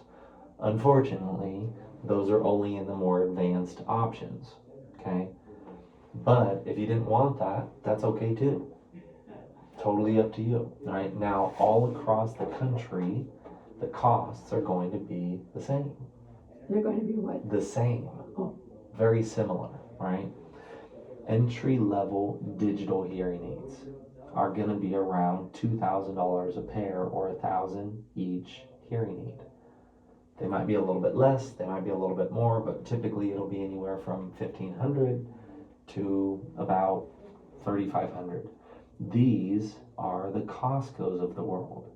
A: Unfortunately, those are only in the more advanced options, okay? But if you didn't want that, that's okay too. Totally up to you, right? Now, all across the country, the costs are going to be the same.
B: They're going to be what?
A: The same.
B: Oh.
A: Very similar, right? Entry-level digital hearing aids are going to be around $2,000 a pair or $1,000 each hearing aid. They might be a little bit less, they might be a little bit more, but typically it'll be anywhere from $1,500 to about $3,500. These are the Costco's of the world.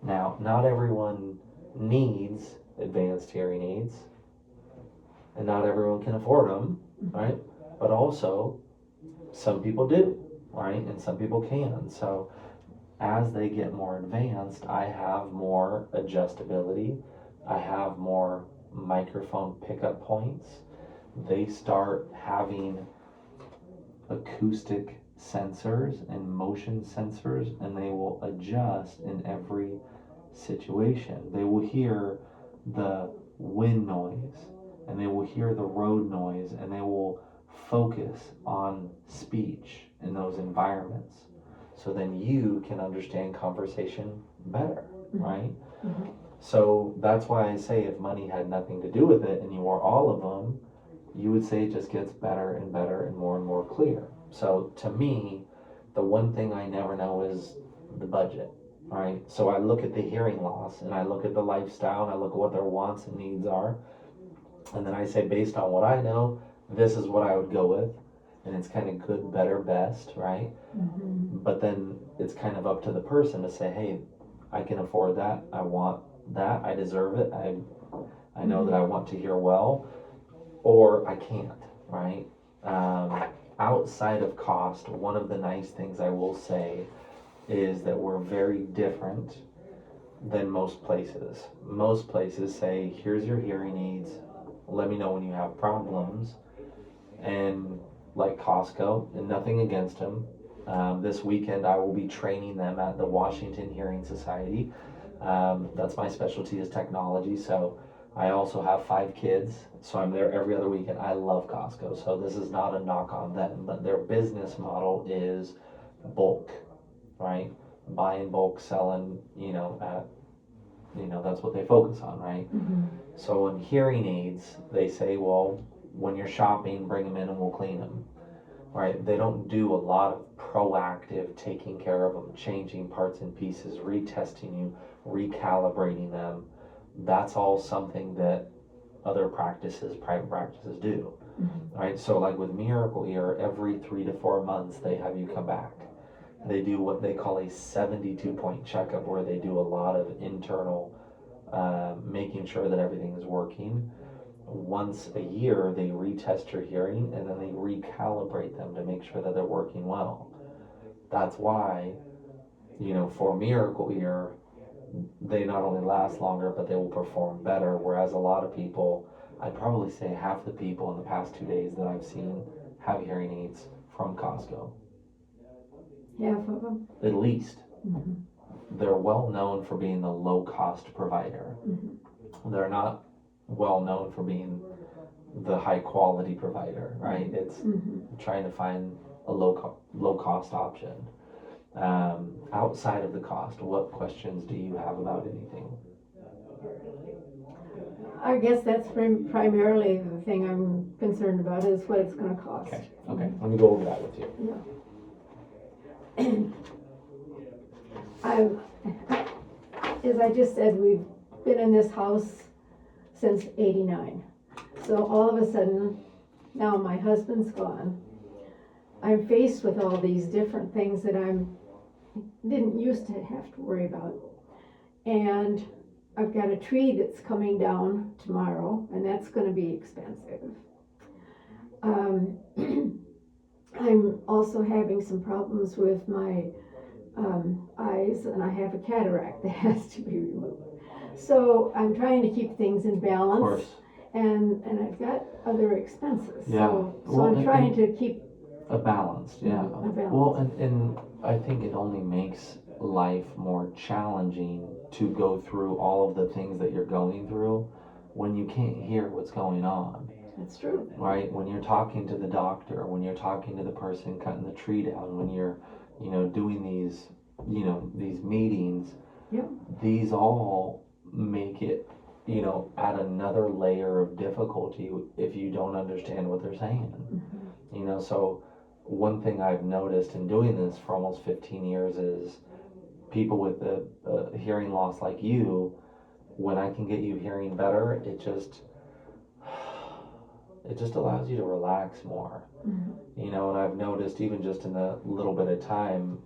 A: Now, not everyone needs advanced hearing aids, and not everyone can afford them, right? But also, some people do, right? And some people can. So, as they get more advanced, I have more adjustability. I have more microphone pickup points. They start having acoustic sensors and motion sensors, and they will adjust in every situation. They will hear the wind noise, and they will hear the road noise, and they will focus on speech in those environments. So then you can understand conversation better, right? So that's why I say if money had nothing to do with it and you wore all of them, you would say it just gets better and better and more clear. So to me, the one thing I never know is the budget, right? So I look at the hearing loss and I look at the lifestyle and I look at what their wants and needs are. And then I say, based on what I know, this is what I would go with. And it's kind of good, better, best, right? But then it's kind of up to the person to say, hey, I can afford that. I want that. I deserve it. I know that I want to hear well, or I can't, right? Outside of cost, one of the nice things I will say is that we're very different than most places. Most places say, here's your hearing aids. Let me know when you have problems. And like Costco, and nothing against them. This weekend I will be training them at the Washington Hearing Society. That's my specialty is technology, so I also have 5 kids, so I'm there every other weekend. I love Costco, so this is not a knock on them, but their business model is bulk, right? Buy in bulk, selling, that's what they focus on, right? So in hearing aids, they say, well, when you're shopping, bring them in and we'll clean them, right? They don't do a lot of proactive taking care of them, changing parts and pieces, retesting you, recalibrating them. That's all something that other private practices do. right? So like with Miracle Ear, every 3 to 4 months they have you come back. They do what they call a 72-point checkup, where they do a lot of internal making sure that everything is working. Once a year, they retest your hearing and then they recalibrate them to make sure that they're working well. That's why, for Miracle Ear, they not only last longer, but they will perform better. Whereas a lot of people, I'd probably say half the people in the past 2 days that I've seen have hearing aids from Costco.
B: Half of them?
A: At least.
B: Mm-hmm.
A: They're well known for being the low cost provider.
B: Mm-hmm.
A: They're not well known for being the high quality provider, right? It's trying to find a low cost option. Outside of the cost, what questions do you have about anything?
B: I guess that's primarily the thing I'm concerned about, is what it's going to cost.
A: Okay. Let me go over that with you.
B: Yeah. As I just said, we've been in this house since '89. So all of a sudden, now my husband's gone. I'm faced with all these different things that I didn't used to have to worry about. And I've got a tree that's coming down tomorrow, and that's going to be expensive. I'm also having some problems with my eyes, and I have a cataract that has to be removed. So I'm trying to keep things in balance.
A: Of course.
B: And I've got other expenses.
A: Yeah.
B: So I'm trying to keep
A: a balance. Yeah.
B: A balance.
A: Well, and I think it only makes life more challenging to go through all of the things that you're going through when you can't hear what's going on.
B: That's true.
A: Right? When you're talking to the doctor, when you're talking to the person cutting the tree down, when you're, doing these, these meetings,
B: Yep.
A: These all make it, add another layer of difficulty if you don't understand what they're saying. So one thing I've noticed in doing this for almost 15 years is people with a hearing loss like you, when I can get you hearing better, it just allows you to relax more. And I've noticed even just in a little bit of time,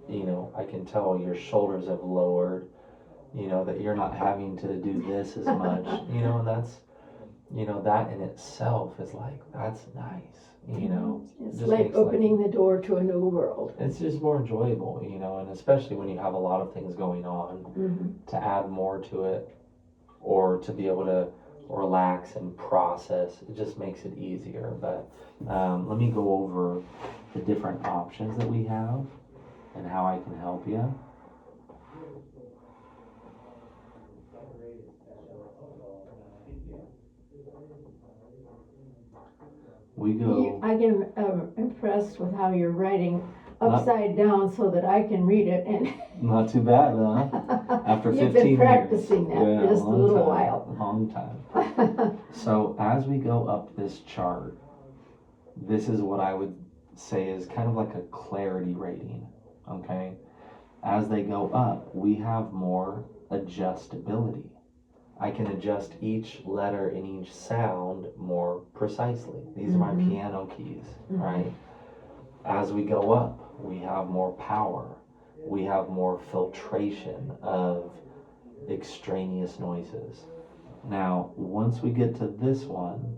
A: I can tell your shoulders have lowered, that you're not having to do this as much, and that's, that in itself is like, that's nice,
B: It's
A: just
B: like
A: makes
B: opening the door to a new world.
A: It's just more enjoyable, and especially when you have a lot of things going on, to add more to it, or to be able to relax and process, it just makes it easier. But let me go over the different options that we have and how I can help you. We go.
B: I get impressed with how you're writing upside down so that I can read it. And
A: not too bad, huh? After 15
B: You've been practicing
A: years.
B: that just a little while.
A: Long time. So as we go up this chart, this is what I would say is kind of like a clarity rating, okay? As they go up, we have more adjustability. I can adjust each letter and each sound more precisely. These are my piano keys, right? As we go up, we have more power. We have more filtration of extraneous noises. Now, once we get to this one,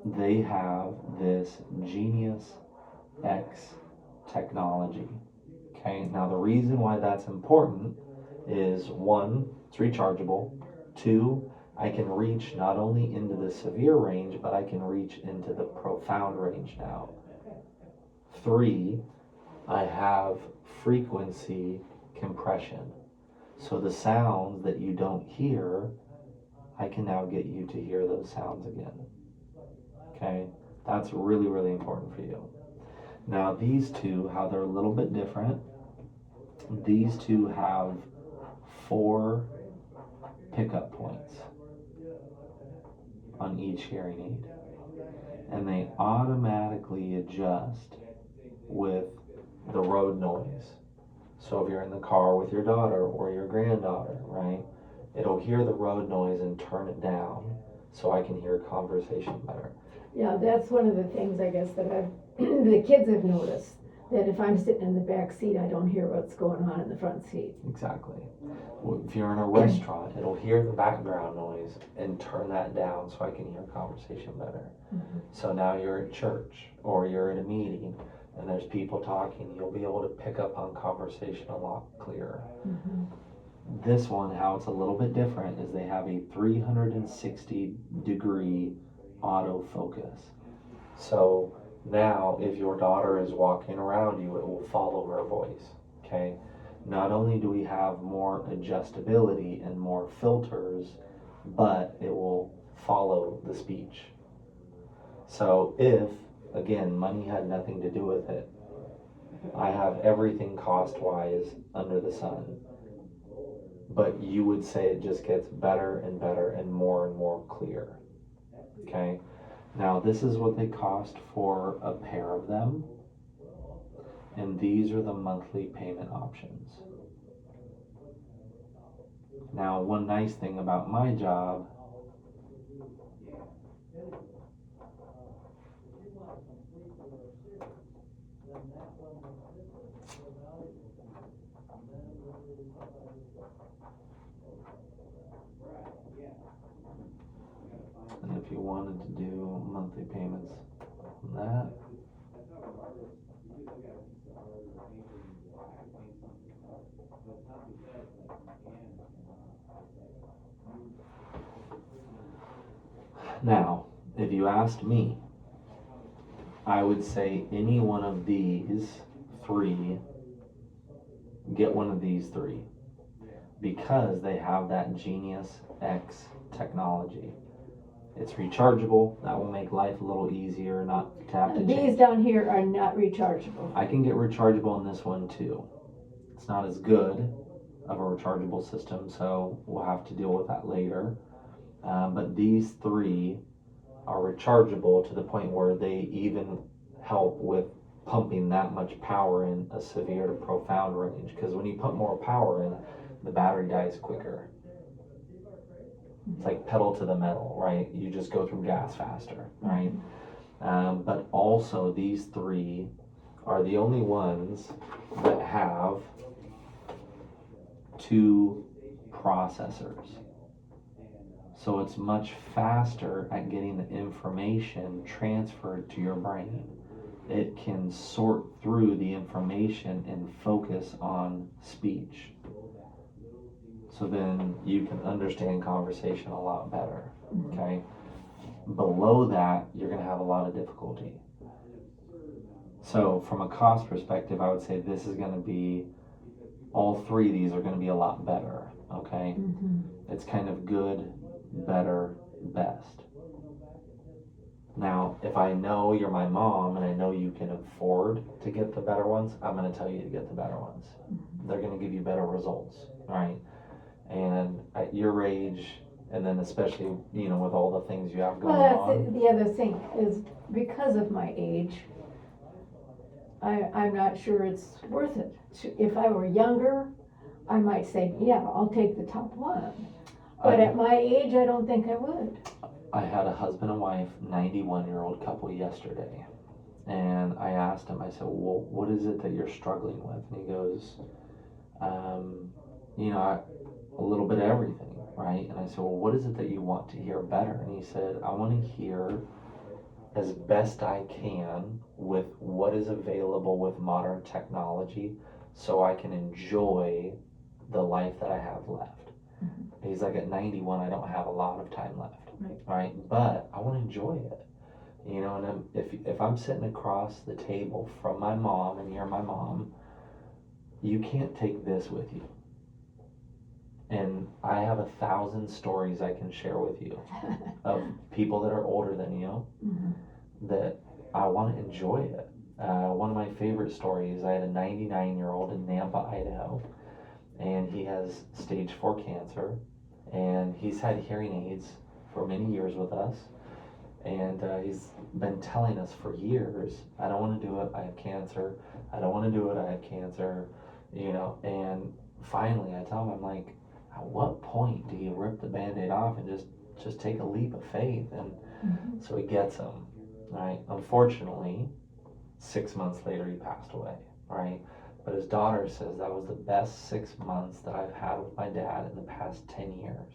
A: they have this Genius X technology. Okay, now the reason why that's important is 1, it's rechargeable. 2, I can reach not only into the severe range, but I can reach into the profound range now. 3, I have frequency compression. So the sounds that you don't hear, I can now get you to hear those sounds again. Okay, that's really, really important for you. Now these two, how they're a little bit different, these two have 4 pickup points on each hearing aid, and they automatically adjust with the road noise. So if you're in the car with your daughter or your granddaughter, right, it'll hear the road noise and turn it down so I can hear conversation better.
B: Yeah, that's one of the things I guess that the kids have noticed, that if I'm sitting in the back seat, I don't hear what's going on in the front seat.
A: Exactly. If you're in a restaurant, it'll hear the background noise and turn that down so I can hear conversation better.
B: Mhm.
A: So now you're at church or you're at a meeting and there's people talking, you'll be able to pick up on conversation a lot clearer.
B: Mhm.
A: This one, how it's a little bit different is they have a 360-degree autofocus. So now if your daughter is walking around you, it will follow her voice. Okay? Not only do we have more adjustability and more filters, but it will follow the speech. So if, again, money had nothing to do with it, I have everything cost-wise under the sun, but you would say it just gets better and better and more clear. Okay? Now this is what they cost for a pair of them, and these are the monthly payment options. Now one nice thing about my job, and if you wanted to do monthly payments on that, now if you asked me, I would say any one of these three, get one of these three, because they have that Genius X technology. It's rechargeable. That will make life a little easier, not to have to
B: These
A: change.
B: down here are not rechargeable.
A: I can get rechargeable in this one too. It's not as good of a rechargeable system, so we'll have to deal with that later. But these three are rechargeable to the point where they even help with pumping that much power in a severe to profound range. Because when you put more power in, the battery dies quicker. It's like pedal to the metal, right? You just go through gas faster, right? But also these three are the only ones that have two processors. So it's much faster at getting the information transferred to your brain. It can sort through the information and focus on speech. So then you can understand conversation a lot better, okay? Below that, you're gonna have a lot of difficulty. So from a cost perspective, I would say this is gonna be, all three of these are gonna be a lot better, okay? It's kind of good, better, best. Now, if I know you're my mom and I know you can afford to get the better ones, I'm gonna tell you to get the better ones. They're gonna give you better results, right? And at your age, and then especially, with all the things you have going
B: Well,
A: on.
B: that's the other thing, is because of my age, I'm not sure it's worth it. If I were younger, I might say, yeah, I'll take the top one. But at my age, I don't think I would.
A: I had a husband and wife, 91-year-old couple yesterday. And I asked him, I said, well, what is it that you're struggling with? And he goes, a little bit of everything, right? And I said, well, what is it that you want to hear better? And he said, I want to hear as best I can with what is available with modern technology so I can enjoy the life that I have left. He's like, at 91, I don't have a lot of time left, right? But I want to enjoy it, and if I'm sitting across the table from my mom and you're my mom, you can't take this with you. And I have 1,000 stories I can share with you of people that are older than you that I want to enjoy it. One of my favorite stories, I had a 99-year-old in Nampa, Idaho, and he has stage 4 cancer, and he's had hearing aids for many years with us, and he's been telling us for years, I don't want to do it, I have cancer, I don't want to do it, I have cancer, and finally I tell him, I'm like, at what point do you rip the Band-Aid off and just take a leap of faith? And so he gets them. right? Unfortunately, 6 months later, he passed away, right? But his daughter says that was the best 6 months that I've had with my dad in the past 10 years.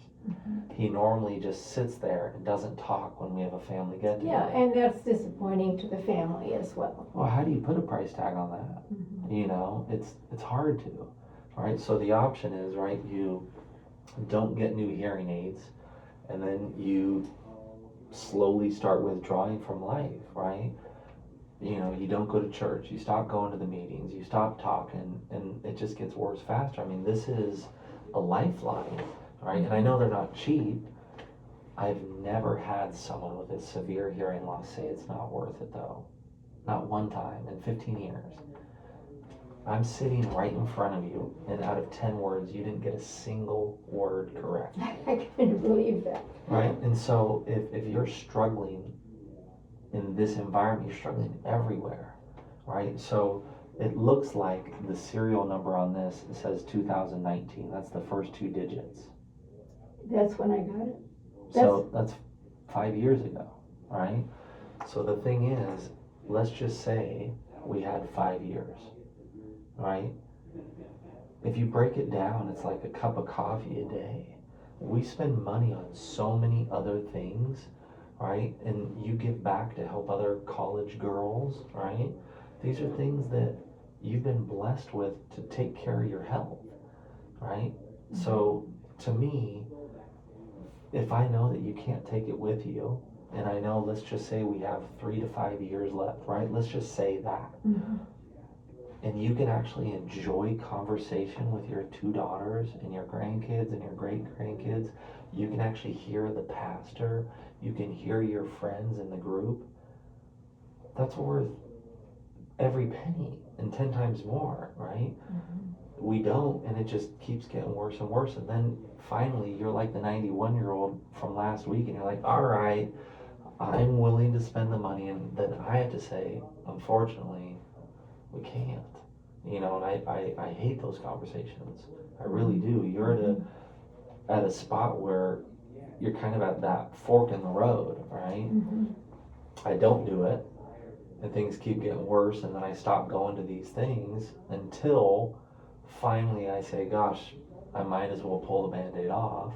A: He normally just sits there and doesn't talk when we have a family get together.
B: Yeah, and that's disappointing to the family as well.
A: Well, how do you put a price tag on that? You know, it's hard to, right? So the option is, right, you don't get new hearing aids, and then you slowly start withdrawing from life, right? You know, you don't go to church, you stop going to the meetings, you stop talking, and it just gets worse faster. I mean, this is a lifeline, right? And I know they're not cheap. I've never had someone with a severe hearing loss say it's not worth it, though. Not one time in 15 years. I'm sitting right in front of you, and out of 10 words, you didn't get a single word correct.
B: I couldn't believe that.
A: Right? And so if you're struggling in this environment, you're struggling everywhere, right? So it looks like the serial number on this says 2019. That's the first 2 digits.
B: That's when I got it.
A: So that's 5 years ago, right? So the thing is, let's just say we had 5 years, right? If you break it down, it's like a cup of coffee a day. We spend money on so many other things, right? And you give back to help other college girls, right? These are things that you've been blessed with to take care of your health, right? So to me, if I know that you can't take it with you, and I know, let's just say we have 3 to 5 years left, right? Let's just say that. And you can actually enjoy conversation with your 2 daughters and your grandkids and your great grandkids. You can actually hear the pastor. You can hear your friends in the group. That's worth every penny and 10 times more, right? We don't, and it just keeps getting worse and worse. And then finally, you're like the 91-year-old from last week, and you're like, all right, I'm willing to spend the money. And then I have to say, unfortunately, we can't. You know, and I hate those conversations. I really do. You're at a spot where you're kind of at that fork in the road, right? I don't do it, and things keep getting worse, and then I stop going to these things until finally I say, gosh, I might as well pull the Band-Aid off.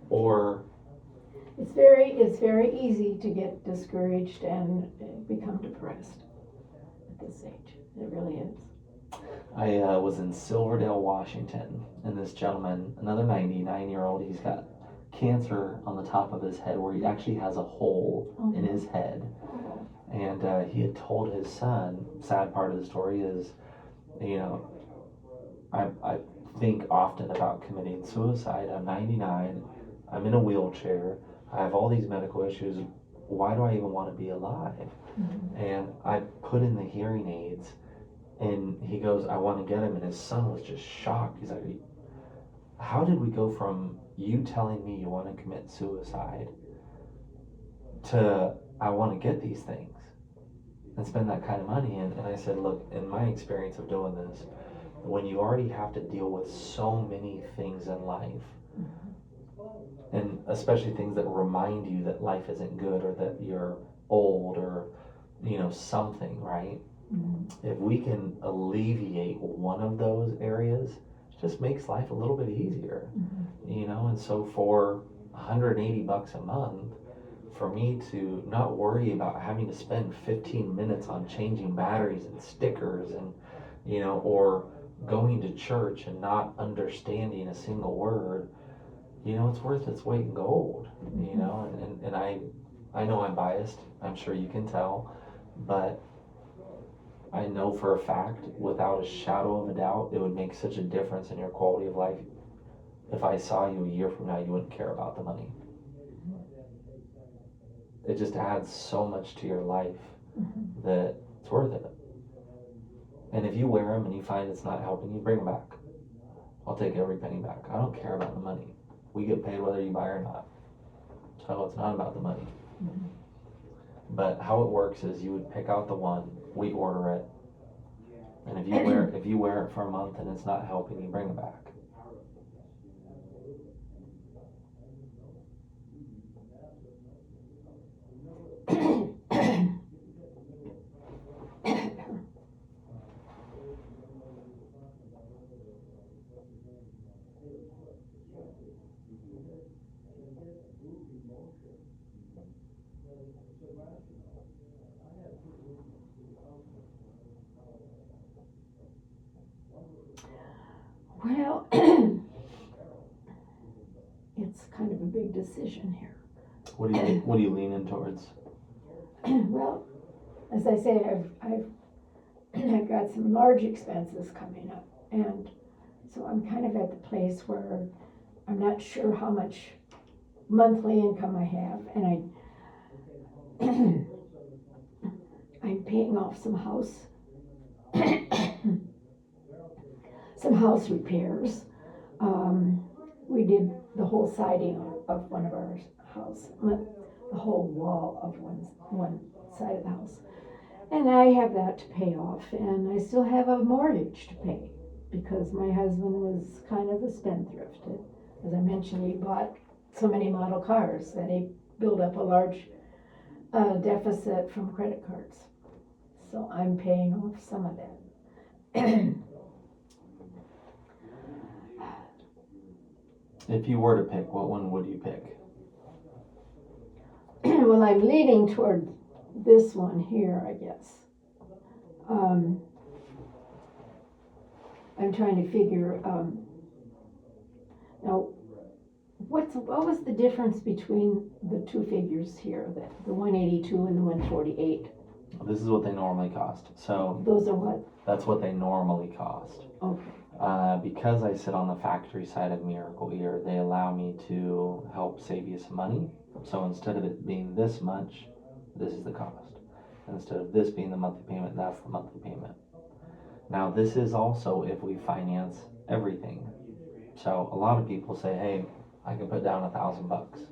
A: Or
B: it's very easy to get discouraged and become depressed at this age. It really is.
A: I was in Silverdale, Washington, and this gentleman, another 99-year-old, he's got cancer on the top of his head where he actually has a hole in his head. And he had told his son, sad part of the story is, you know, I think often about committing suicide. I'm 99, I'm in a wheelchair, I have all these medical issues. Why do I even want to be alive? And I put in the hearing aids, and he goes, I want to get him. And his son was just shocked. He's like, how did we go from you telling me you want to commit suicide to I want to get these things and spend that kind of money? And I said, look, in my experience of doing this, when you already have to deal with so many things in life, and especially things that remind you that life isn't good or that you're old or, you know, something, right? If we can alleviate one of those areas, it just makes life a little bit easier, you know? And so for $180 a month, for me to not worry about having to spend 15 minutes on changing batteries and stickers and, you know, or going to church and not understanding a single word, you know, it's worth its weight in gold, you know? And I know I'm biased, I'm sure you can tell, but I know for a fact, without a shadow of a doubt, it would make such a difference in your quality of life. If I saw you a year from now, you wouldn't care about the money. It just adds so much to your life that it's worth it. And if you wear them and you find it's not helping you, bring them back. I'll take every penny back. I don't care about the money. We get paid whether you buy or not. So it's not about the money. But how it works is you would pick out the one, we order it, and if you wear it for a month and it's not helping, you bring it back.
B: Well, it's kind of a big decision here.
A: What are you leaning towards?
B: Well, as I say, I've got some large expenses coming up, and so I'm kind of at the place where I'm not sure how much monthly income I have, and I'm paying off some house repairs. We did the whole siding of one of our house, the whole wall of one side of the house. And I have that to pay off, and I still have a mortgage to pay because my husband was kind of a spendthrift. As I mentioned, he bought so many model cars that he built up a large deficit from credit cards. So I'm paying off some of that.
A: If you were to pick, what one would you pick?
B: Well, I'm leaning toward this one here, I guess. I'm trying to figure, now, what was the difference between the two figures here, the 182 and the 148?
A: This is what they normally cost. So
B: Those are what?
A: that's what they normally cost.
B: Okay.
A: Because I sit on the factory side of Miracle Ear, they allow me to help save you some money. So instead of it being this much, this is the cost. And instead of this being the monthly payment, that's the monthly payment. Now this is also if we finance everything. So a lot of people say, hey, I can put down $1,000.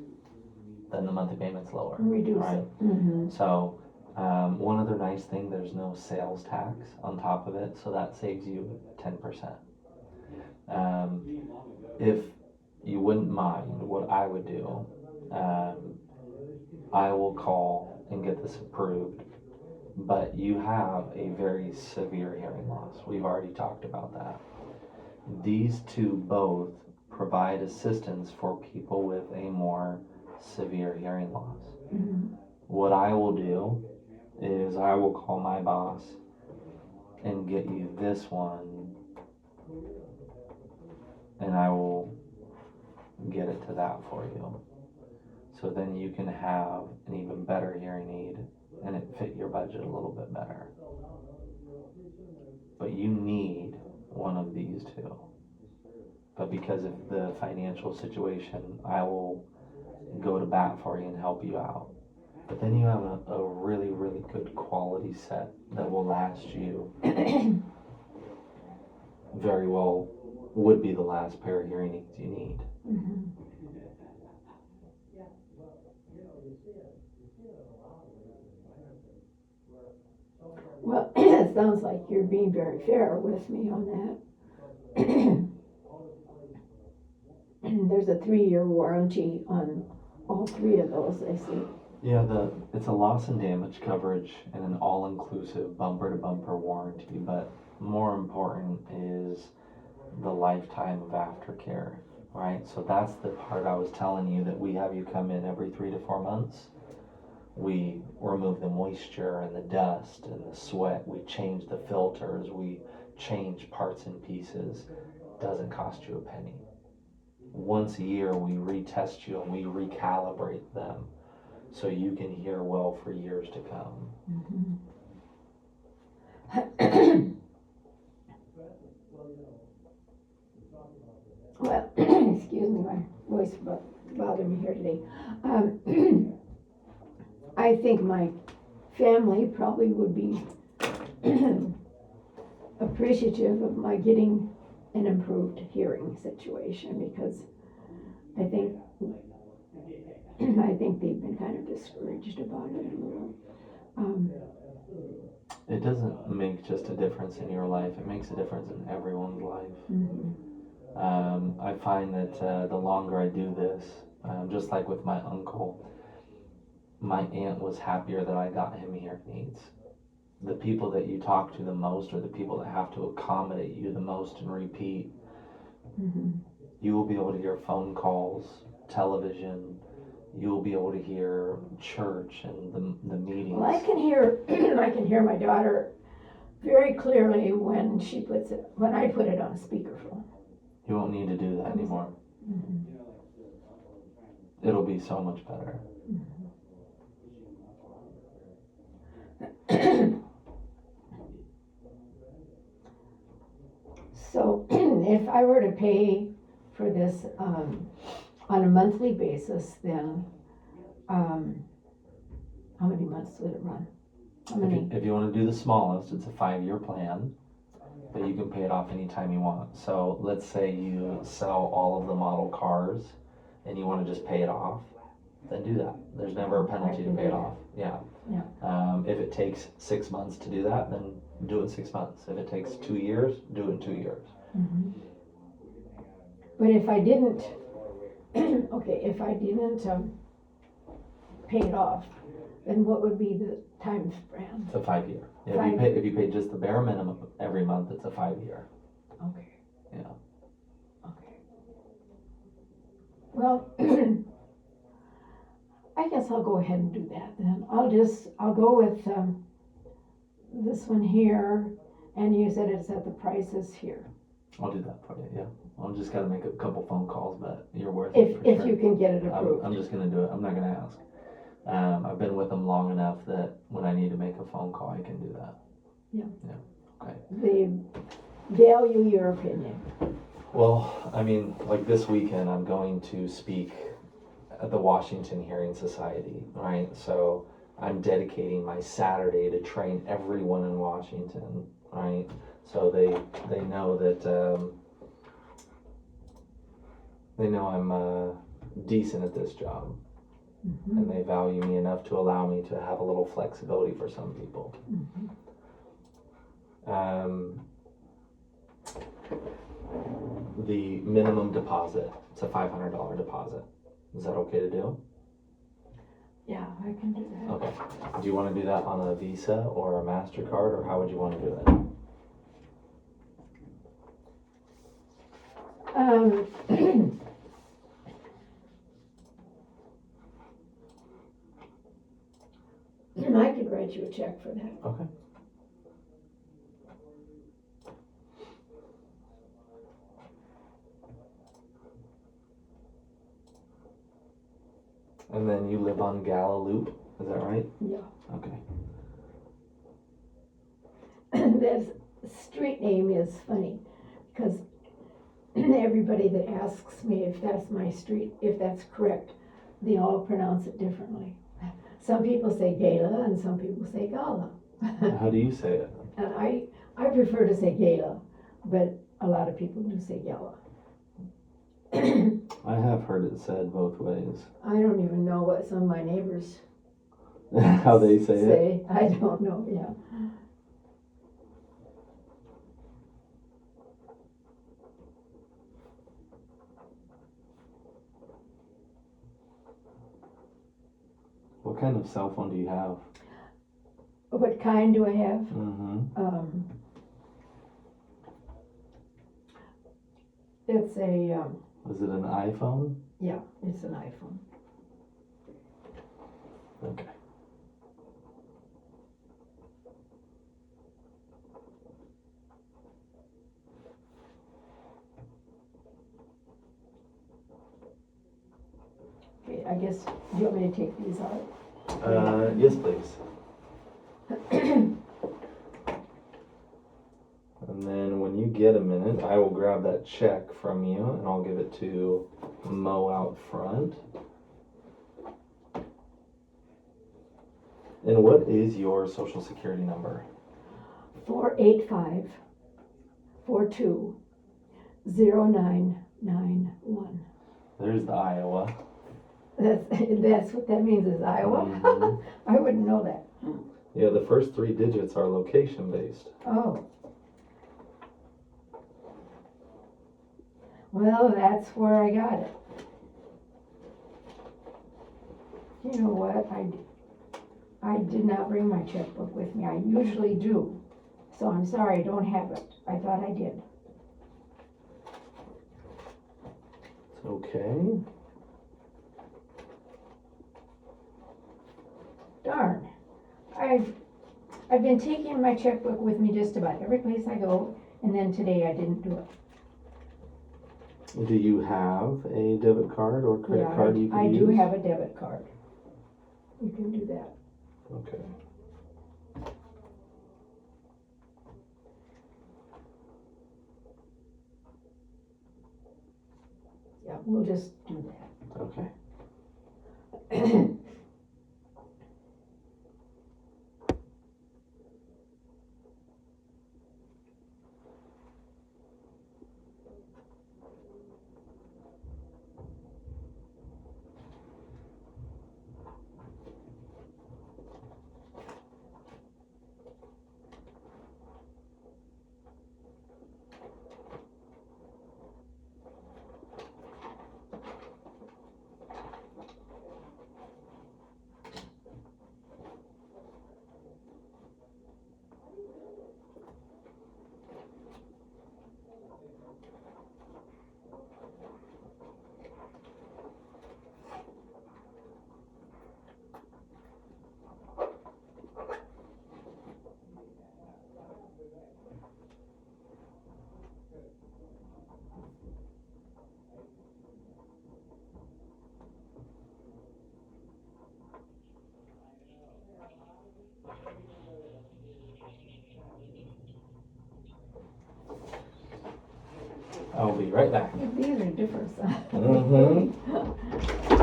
A: Then the monthly payment's lower.
B: Reduce
A: right?
B: it. Mm-hmm.
A: So one other nice thing, there's no sales tax on top of it, so that saves you 10%. If you wouldn't mind, what I would do, I will call and get this approved, but you have a very severe hearing loss. We've already talked about that. These two both provide assistance for people with a more severe hearing loss.
B: Mm-hmm.
A: What I will do is I will call my boss and get you this one, and I will get it to that for you. So then you can have an even better hearing aid and it fit your budget a little bit better. But you need one of these two. But because of the financial situation, I will go to bat for you and help you out. But then you have a really, really good quality set that will last you very well, would be the last pair of hearing aids you need.
B: Mm-hmm. Well, it sounds like you're being very fair with me on that. There's a 3-year warranty on all three of those, I see.
A: Yeah, it's a loss and damage coverage and an all-inclusive bumper-to-bumper warranty, but more important is the lifetime of aftercare, right? So that's the part I was telling you, that we have you come in every 3 to 4 months. We remove the moisture and the dust and the sweat. We change the filters. We change parts and pieces. Doesn't cost you a penny. Once a year, we retest you and we recalibrate them so you can hear well for years to come.
B: Mm-hmm. Well, excuse me, my voice bothered me here today. I think my family probably would be appreciative of my getting an improved hearing situation, because I think they've been kind of discouraged about it a little.
A: It doesn't make just a difference in your life, it makes a difference in everyone's life.
B: Mm-hmm.
A: I find that the longer I do this, just like with my uncle, my aunt was happier that I got him hearing aids. The people that you talk to the most are the people that have to accommodate you the most and repeat.
B: Mm-hmm.
A: You will be able to hear phone calls, television, you will be able to hear church and the meetings.
B: Well, I can hear my daughter very clearly when I put it on speakerphone.
A: You won't need to do that anymore.
B: Mhm.
A: It'll be so much better.
B: So if I were to pay for this on a monthly basis, then how many months would it run? How many?
A: If you want to do the smallest, it's a 5-year plan, but you can pay it off anytime you want. So let's say you sell all of the model cars and you want to just pay it off, then do that. There's never a penalty to pay it off. Yeah. If it takes 6 months to do that, then do it in 6 months. If it takes 2 years, do it in 2 years.
B: Mhm. But if I didn't, okay, if I didn't pay it off, then what would be the time span?
A: It's a 5-year. Yeah,
B: Five.
A: if you pay just the bare minimum every month, it's a 5-year.
B: Okay.
A: Yeah.
B: Okay. Well, I guess I'll go ahead and do that then. I'll go with this one here, and you said it's at the prices here.
A: I'll do that for you, yeah. I'll just gotta make a couple phone calls, but you're worth it for
B: If
A: sure.
B: you can get it approved.
A: I'm just gonna do it. I'm not gonna ask. I've been with them long enough that when I need to make a phone call, I can do that.
B: Yeah.
A: Yeah, okay.
B: They value your opinion.
A: Well, I mean, like this weekend, I'm going to speak at the Washington Hearing Society, right? So I'm dedicating my Saturday to train everyone in Washington, right? So they know that they know I'm decent at this job,
B: Mhm.
A: and they value me enough to allow me to have a little flexibility for some people.
B: Mhm.
A: The minimum deposit, it's a $500 deposit. Is that okay to do?
B: Yeah, I can do that.
A: Okay. Do you want to do that on a Visa or a MasterCard, or how would you want to do it?
B: I could write you a check for that.
A: Okay. And then you live on Gala Loop, is that right?
B: Yeah.
A: Okay.
B: That street name is funny, because everybody that asks me if that's my street, if that's correct, they all pronounce it differently. Some people say Gala and some people say Gala.
A: How do you say it?
B: And I prefer to say Gala, but a lot of people do say Gala.
A: I have heard it said both ways.
B: I don't even know what some of my neighbors
A: How they say it?
B: I don't know, yeah.
A: What kind of cell phone do you have?
B: What kind do I have?
A: Mm-hmm.
B: It's a,
A: Is it an iPhone?
B: yeah, it's an iPhone.
A: Okay.
B: Okay, I guess, do you want me to take these out?
A: Yes, please. And then when you get a minute, I will grab that check from you and I'll give it to Mo out front. And what is your social security number?
B: 485-42-0991.
A: There's the Iowa.
B: That's what that means, is Iowa?
A: Mhm.
B: I wouldn't know that.
A: Yeah, the first 3 digits are location based.
B: Oh. Well, that's where I got it. You know what, I did not bring my checkbook with me. I usually do. So I'm sorry, I don't have it. I thought I did.
A: It's okay.
B: Darn. I've been taking my checkbook with me just about every place I go, and then today I didn't do it.
A: Do you have a debit card or credit
B: Yeah,
A: card you can
B: I
A: use?
B: do have a debit card. You can do that.
A: Okay.
B: Yeah, we'll just do that.
A: Okay. I'll be right back.
B: These are different sizes.
A: Mm-hmm.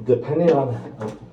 A: Depending on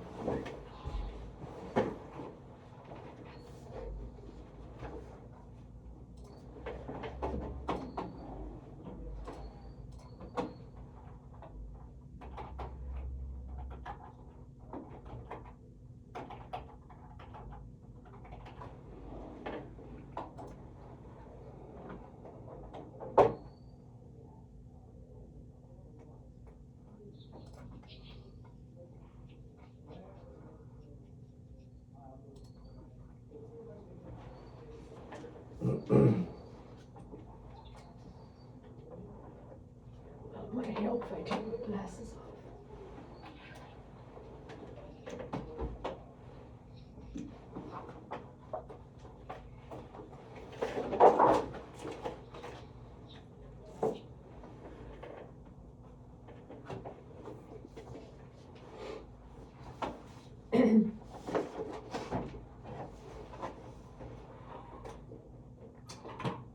B: Might help if I take my glasses off.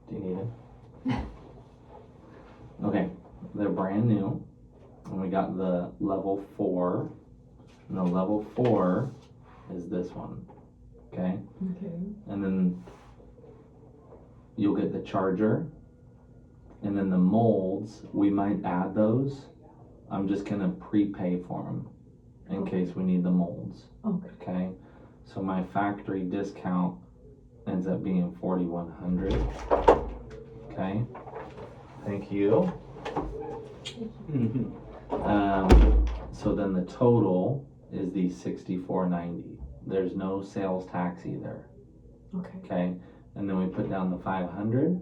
A: Do you need it? Okay, they're brand new, and we got the level 4, and the level 4 is this one, okay?
B: Okay.
A: And then you'll get the charger, and then the molds, we might add those. I'm just gonna prepay for them in case we need the molds,
B: Okay.
A: okay? So my factory discount ends up being $4,100, okay? Thank you. So then the total is the $64.90. There's no sales tax either,
B: Okay.
A: okay? And then we put down the $500,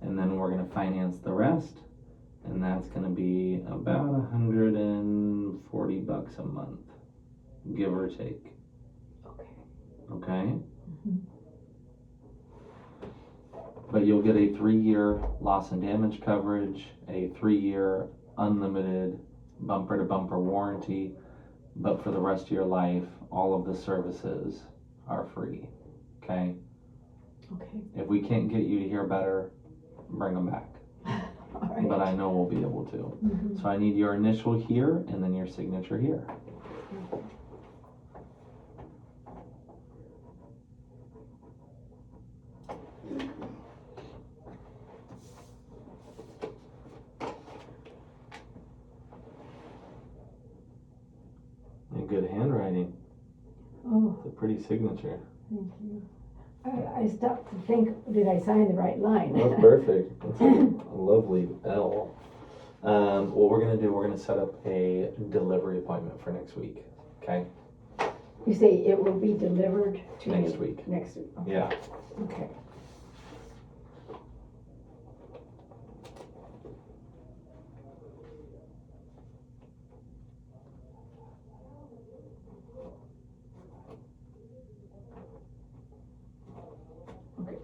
A: and then we're gonna finance the rest, and that's gonna be about $140 a month, give or take.
B: Okay.
A: Okay?
B: Mhm.
A: But you'll get a 3-year loss and damage coverage, a 3-year unlimited bumper to bumper warranty, but for the rest of your life, all of the services are free. Okay?
B: Okay.
A: If we can't get you to hear better, bring them back.
B: All right.
A: But I know we'll be able to.
B: Mhm.
A: So I need your initial here and then your signature here. And good handwriting.
B: Oh,
A: It's a pretty signature.
B: thank you. I stopped to think, did I sign the right line?
A: That's perfect. That's a lovely L. What we're gonna do, we're gonna set up a delivery appointment for next week. Okay?
B: You say it will be delivered to me?
A: Next week.
B: Next week. Okay.
A: Yeah.
B: Okay.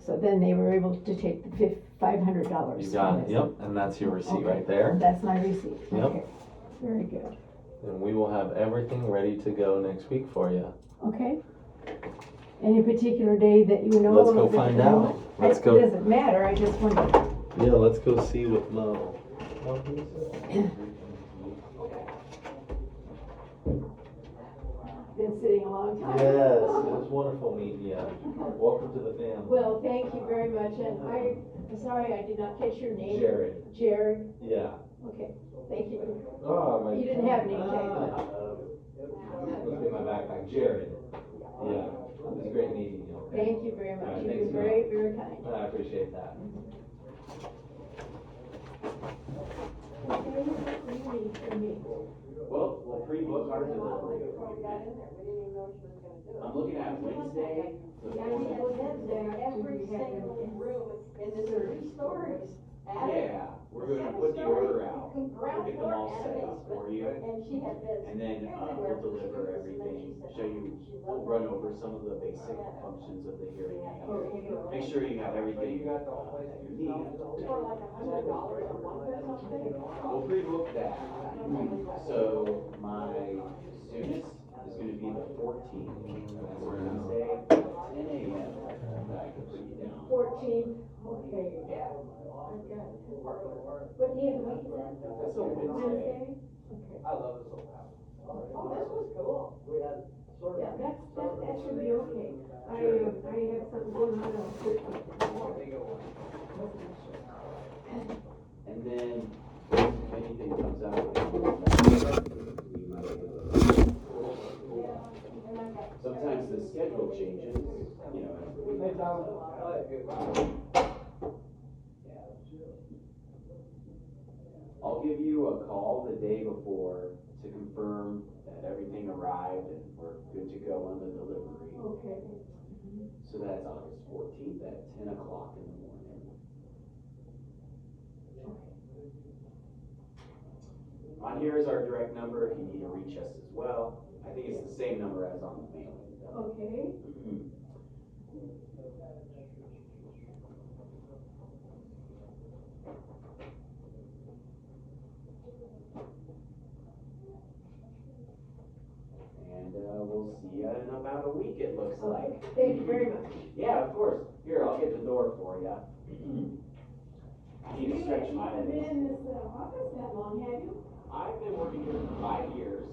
B: So then they were able to take the $500.
A: You got it, yep, and that's your receipt right there.
B: That's my receipt,
A: Yep.
B: okay, very good,
A: And we will have everything ready to go next week for you.
B: okay. Any particular day that you know?
A: Let's go
B: of the
A: find
B: moment?
A: out. Let's go.
B: It doesn't matter, I just wonder.
A: Yeah, let's go see what Mo.
B: Been sitting a long time.
A: Yes, it was wonderful meeting you. Welcome to the family.
B: Well, thank you very much, and I'm sorry I did not catch your name.
A: Jared.
B: Jared,
A: Yeah.
B: okay, thank you.
A: Oh, my.
B: You didn't have name tag, but.
A: Let's get my backpack. Jared. Yeah. It was great meeting you. Okay.
B: Thank you very much.
A: All right,
B: You've
A: thanks,
B: been very, very kind.
A: I appreciate that.
B: What do you need from me?
C: Well, we'll pre-book our delivery. I'm looking at Wednesday.
D: Every single room in this 3 stories.
C: Yeah, we're gonna put the order out. We'll get them all set up for you.
D: And she had beds.
C: And then, we'll deliver everything, show you, we'll run over some of the basic functions of the hearing aid. Make sure you have everything that you need.
D: For like $100 a month or something.
C: We'll pre-book that. So my soonest is gonna be the 14th. That's Wednesday, 10 a.m. I can put you down.
B: 14, okay. I've got it. What day of the week is that?
C: That's a Wednesday.
B: Wednesday? Okay.
C: I love this old house.
D: Oh, this was cool.
B: Yeah, that should be okay. I have something going on on the 13th.
C: And then, if anything comes out. Sometimes the schedule changes, you know, as the week comes up. I'll give you a call the day before to confirm that everything arrived and we're good to go on the delivery.
B: Okay.
C: So that's August 14th at 10 o'clock in the morning. On here is our direct number if you need to reach us as well. I think it's the same number as on the mailing.
B: Okay.
C: And we'll see you in about a week, it looks like.
B: Thank you very much.
C: Yeah, of course. Here, I'll get the door for you. I need to stretch my
B: You haven't been
C: legs.
B: in this office that long, have you?
C: I've been working here for 5 years.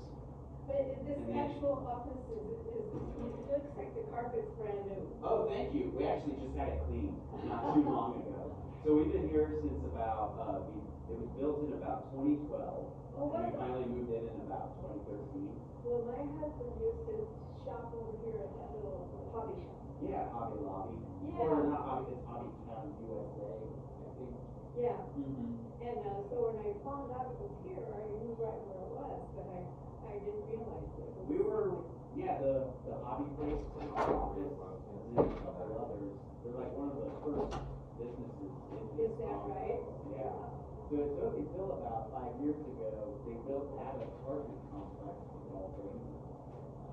B: But this actual office looks like the carpet's brand new.
C: Oh, thank you. We actually just had it cleaned not too long ago. So we've been here since about, it was built in about 2012.
B: Oh,
C: And we
B: wow.
C: finally moved in about 2013.
B: Well, my husband used to shop over here at that little hobby shop.
C: Yeah, Hobby Lobby.
B: Yeah.
C: Or not Hobby, it's Hobby Town USA, I think.
B: Yeah,
C: Mm-hmm.
B: and so when I found out it was here, I knew right where it was, but I didn't realize it was.
C: We were, yeah, the hobby place, and our office, and then a couple others. They're like one of the first businesses in this.
B: Is that right?
C: Yeah. So it took until about 5 years ago, they built out an apartment complex with all things.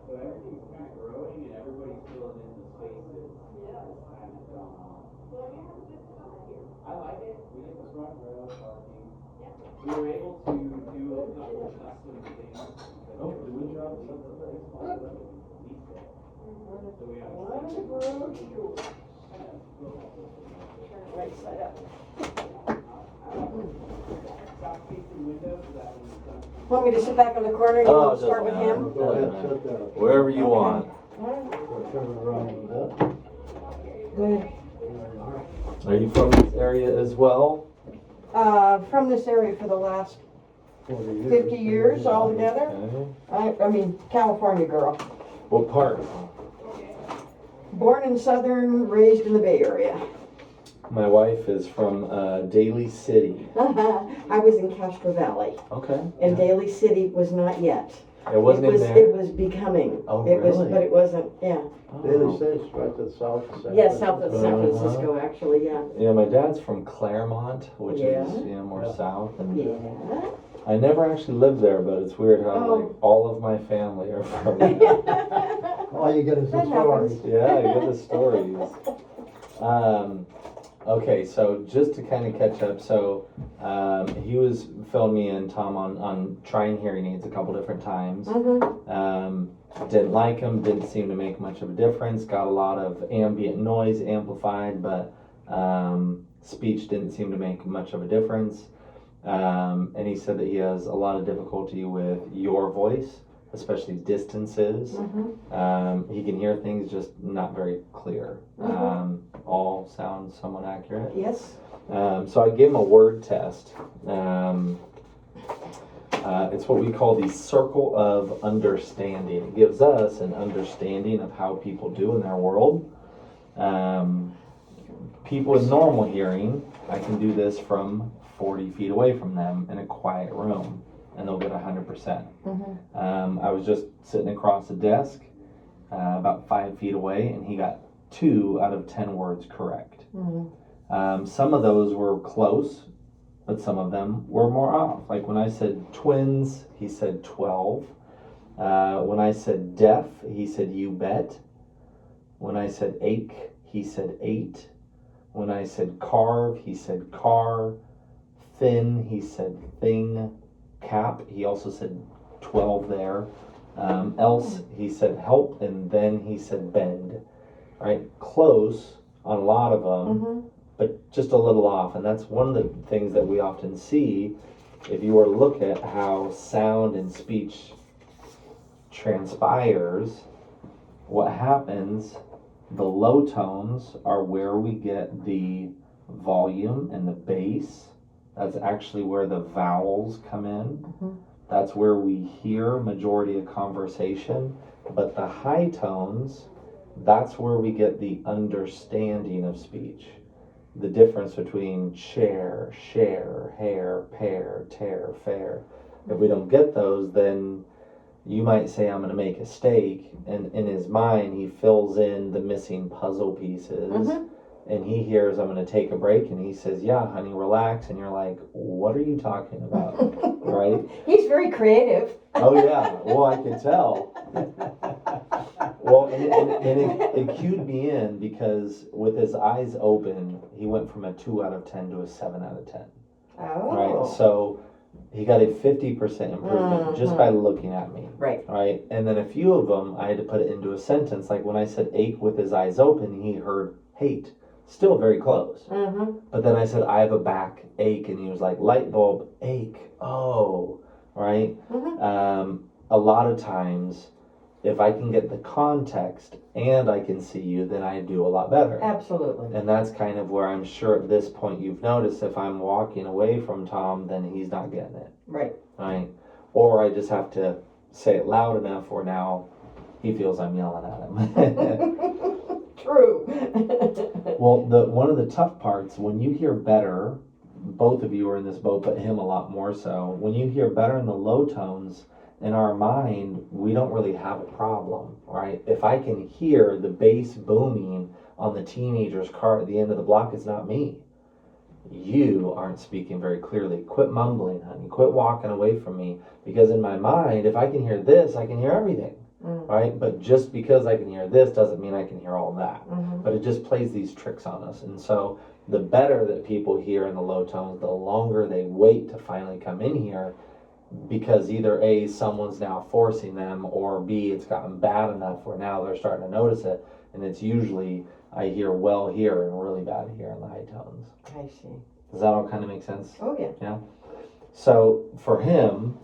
C: So everything's kind of growing and everybody's filling in the spaces
B: Yeah.
C: as time has gone on.
B: Well, you have a good spot here.
C: I like it. We get the front row parking.
B: Yeah.
C: We were able to do a couple of custom things.
A: Oh, did we drop something?
C: So we have.
D: Right side up.
C: South facing windows that when
D: Want me to sit back in the corner and you want to start with
A: doesn't
D: him?
A: matter.
E: Go ahead,
A: Doesn't matter.
E: sit there.
A: Wherever you
D: Okay.
A: want.
E: Turn it around a bit.
D: Good.
A: Are you from this area as well?
D: From this area for the last
E: 40 years.
D: 50 years altogether.
A: Okay.
D: I mean, California girl.
A: What part?
D: Born in Southern, raised in the Bay Area.
A: My wife is from Daly City.
D: I was in Castro Valley,
A: Okay.
D: and Daly City was not yet.
A: It wasn't
D: it was,
A: in there?
D: It was becoming.
A: Oh,
D: it was,
A: really?
D: but it wasn't. Yeah.
E: Daily States, right to the south.
D: Yeah, south of San
A: Uh-huh.
D: Francisco, actually. Yeah.
A: Yeah, my dad's from Claremont, which
D: Yeah.
A: is more
E: Yeah.
A: south. And
D: Yeah.
A: I never actually lived there, but it's weird how
D: Oh.
A: like all of my family are from there.
E: All you get is the
D: That happens.
E: stories.
A: Yeah, I get the stories. Okay, so just to kind of catch up, so he was filling me in, Tom, on trying hearing aids a couple different times. Didn't like them, didn't seem to make much of a difference, got a lot of ambient noise amplified, but speech didn't seem to make much of a difference. And he said that he has a lot of difficulty with your voice, especially distances. He can hear things, just not very clear. All sounds somewhat accurate.
D: Yes.
A: So I gave him a word test. It's what we call the circle of understanding. It gives us an understanding of how people do in their world. People with normal hearing, I can do this from 40 feet away from them in a quiet room, and they'll get 100%. I was just sitting across the desk, about 5 feet away, and he got 2 out of 10 words correct. Some of those were close, but some of them were more off. Like when I said twins, he said 12. When I said deaf, he said you bet. When I said ache, he said 8. When I said carve, he said car. Thin, he said thing. Cap, he also said 12 there. Else, he said help, and then he said bend. Right? Close on a lot of them, but just a little off. And that's one of the things that we often see if you were to look at how sound and speech transpires. What happens, the low tones are where we get the volume and the bass. That's actually where the vowels come in. That's where we hear majority of conversation. But the high tones, that's where we get the understanding of speech. The difference between chair, share, hair, pair, tear, fair. If we don't get those, then you might say, I'm going to make a steak. And in his mind, he fills in the missing puzzle pieces. And he hears, I'm going to take a break. And he says, yeah, honey, relax. And you're like, what are you talking about? Right?
D: He's very creative.
A: Oh, yeah. Well, I can tell. Well, and it cued me in because with his eyes open, he went from a 2 out of 10 to a 7 out of 10.
D: Oh.
A: Right? So he got a 50% improvement just by looking at me.
D: Right.
A: Right? And then a few of them, I had to put it into a sentence. Like when I said ache with his eyes open, he heard hate. Still very close. But then I said, I have a back ache. And he was like, light bulb, ache. Oh. Right? A lot of times, if I can get the context and I can see you, then I do a lot better.
D: Absolutely.
A: And that's kind of where I'm sure at this point you've noticed if I'm walking away from Tom, then he's not getting it.
D: Right.
A: Right? Or I just have to say it loud enough where now he feels I'm yelling at him.
D: True.
A: Well, one of the tough parts, when you hear better, both of you are in this boat, but him a lot more so, when you hear better in the low tones, in our mind, we don't really have a problem, right? If I can hear the bass booming on the teenager's car at the end of the block, it's not me. You aren't speaking very clearly. Quit mumbling, honey. Quit walking away from me. Because in my mind, if I can hear this, I can hear everything, right? But just because I can hear this doesn't mean I can hear all that. But it just plays these tricks on us. And so the better that people hear in the low tones, the longer they wait to finally come in here, because either A, someone's now forcing them, or B, it's gotten bad enough where now they're starting to notice it. And it's usually, I hear well here and really bad here in the high tones.
D: I see.
A: Does that all kind of make sense?
D: Oh, yeah.
A: Yeah. So for him,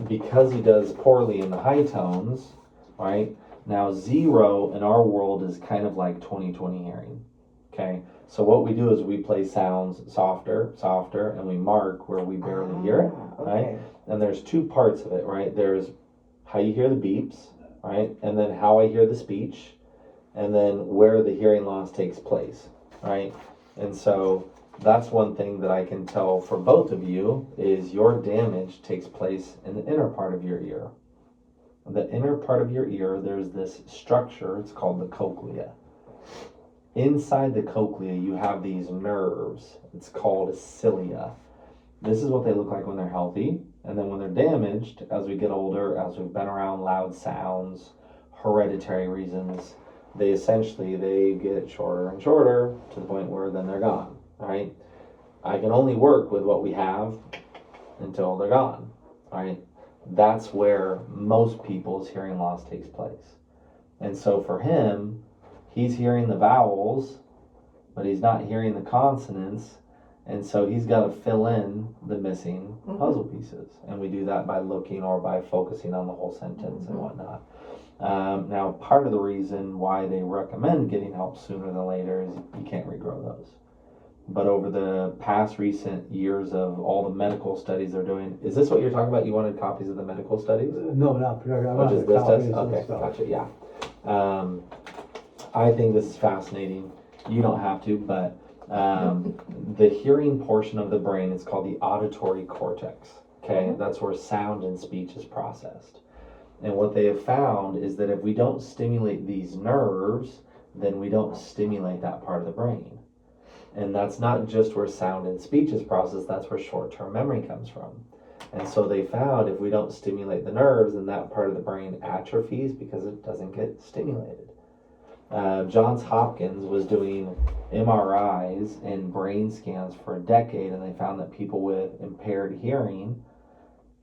A: because he does poorly in the high tones, right? Now 0 in our world is kind of like 20/20 hearing. Okay. So what we do is we play sounds softer, and we mark where we barely hear it, right? And there's 2 parts of it, right? There's how you hear the beeps, right? And then how I hear the speech, and then where the hearing loss takes place, right? And so that's one thing that I can tell for both of you is your damage takes place in the inner part of your ear. The inner part of your ear, there's this structure, it's called the cochlea. Inside the cochlea, you have these nerves. It's called cilia. This is what they look like when they're healthy. And then when they're damaged, as we get older, as we've been around loud sounds, hereditary reasons, they essentially, they get shorter and shorter to the point where then they're gone, right? I can only work with what we have until they're gone, right? That's where most people's hearing loss takes place. And so for him, he's hearing the vowels, but he's not hearing the consonants. And so he's got to fill in the missing puzzle pieces. And we do that by looking or by focusing on the whole sentence and whatnot. Now, part of the reason why they recommend getting help sooner than later is you can't regrow those. But over the past recent years of all the medical studies they're doing, is this what you're talking about? You wanted copies of the medical studies?
E: No, not particularly. I
A: Which is
E: wanted
A: this
E: copies
A: test?
E: and
A: Okay,
E: stuff.
A: gotcha, yeah. I think this is fascinating. You don't have to, but the hearing portion of the brain is called the auditory cortex. Okay, that's where sound and speech is processed. And what they have found is that if we don't stimulate these nerves, then we don't stimulate that part of the brain. And that's not just where sound and speech is processed, that's where short-term memory comes from. And so they found if we don't stimulate the nerves, then that part of the brain atrophies because it doesn't get stimulated. Johns Hopkins was doing MRIs and brain scans for a decade, and they found that people with impaired hearing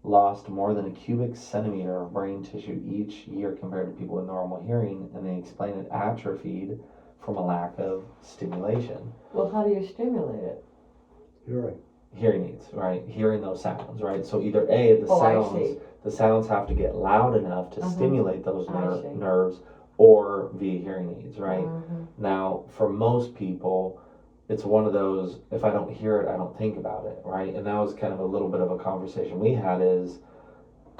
A: lost more than a cubic centimeter of brain tissue each year compared to people with normal hearing, and they explain it atrophied from a lack of stimulation.
D: Well, how do you stimulate it?
A: Hearing aids, right? Hearing those sounds, right? So either A,
D: I
A: the sounds have to get loud enough to stimulate those
D: I see.
A: nerves, or via hearing aids, right?
D: Mm-hmm.
A: Now, for most people, it's one of those, if I don't hear it, I don't think about it, right? And that was kind of a little bit of a conversation we had is,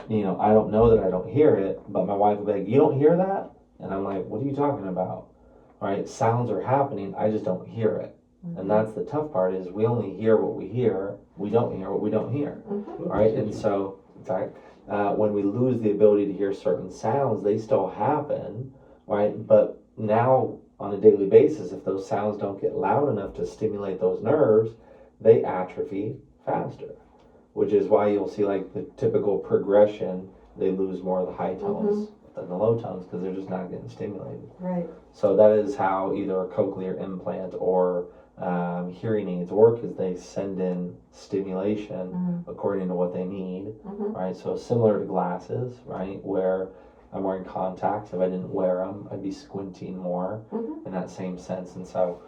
A: you know, I don't know that I don't hear it, but my wife would be like, you don't hear that? And I'm like, what are you talking about? Right? Sounds are happening, I just don't hear it. And that's the tough part is we only hear what we hear, we don't hear what we don't hear, right? And so, when we lose the ability to hear certain sounds, they still happen, right? But now on a daily basis, if those sounds don't get loud enough to stimulate those nerves, they atrophy faster, which is why you'll see like the typical progression, they lose more of the high tones than the low tones because they're just not getting stimulated.
D: Right.
A: So that is how either a cochlear implant or hearing aids work is they send in stimulation according to what they need, right? So similar to glasses, right, where I'm wearing contacts. If I didn't wear them, I'd be squinting more in that same sense. And so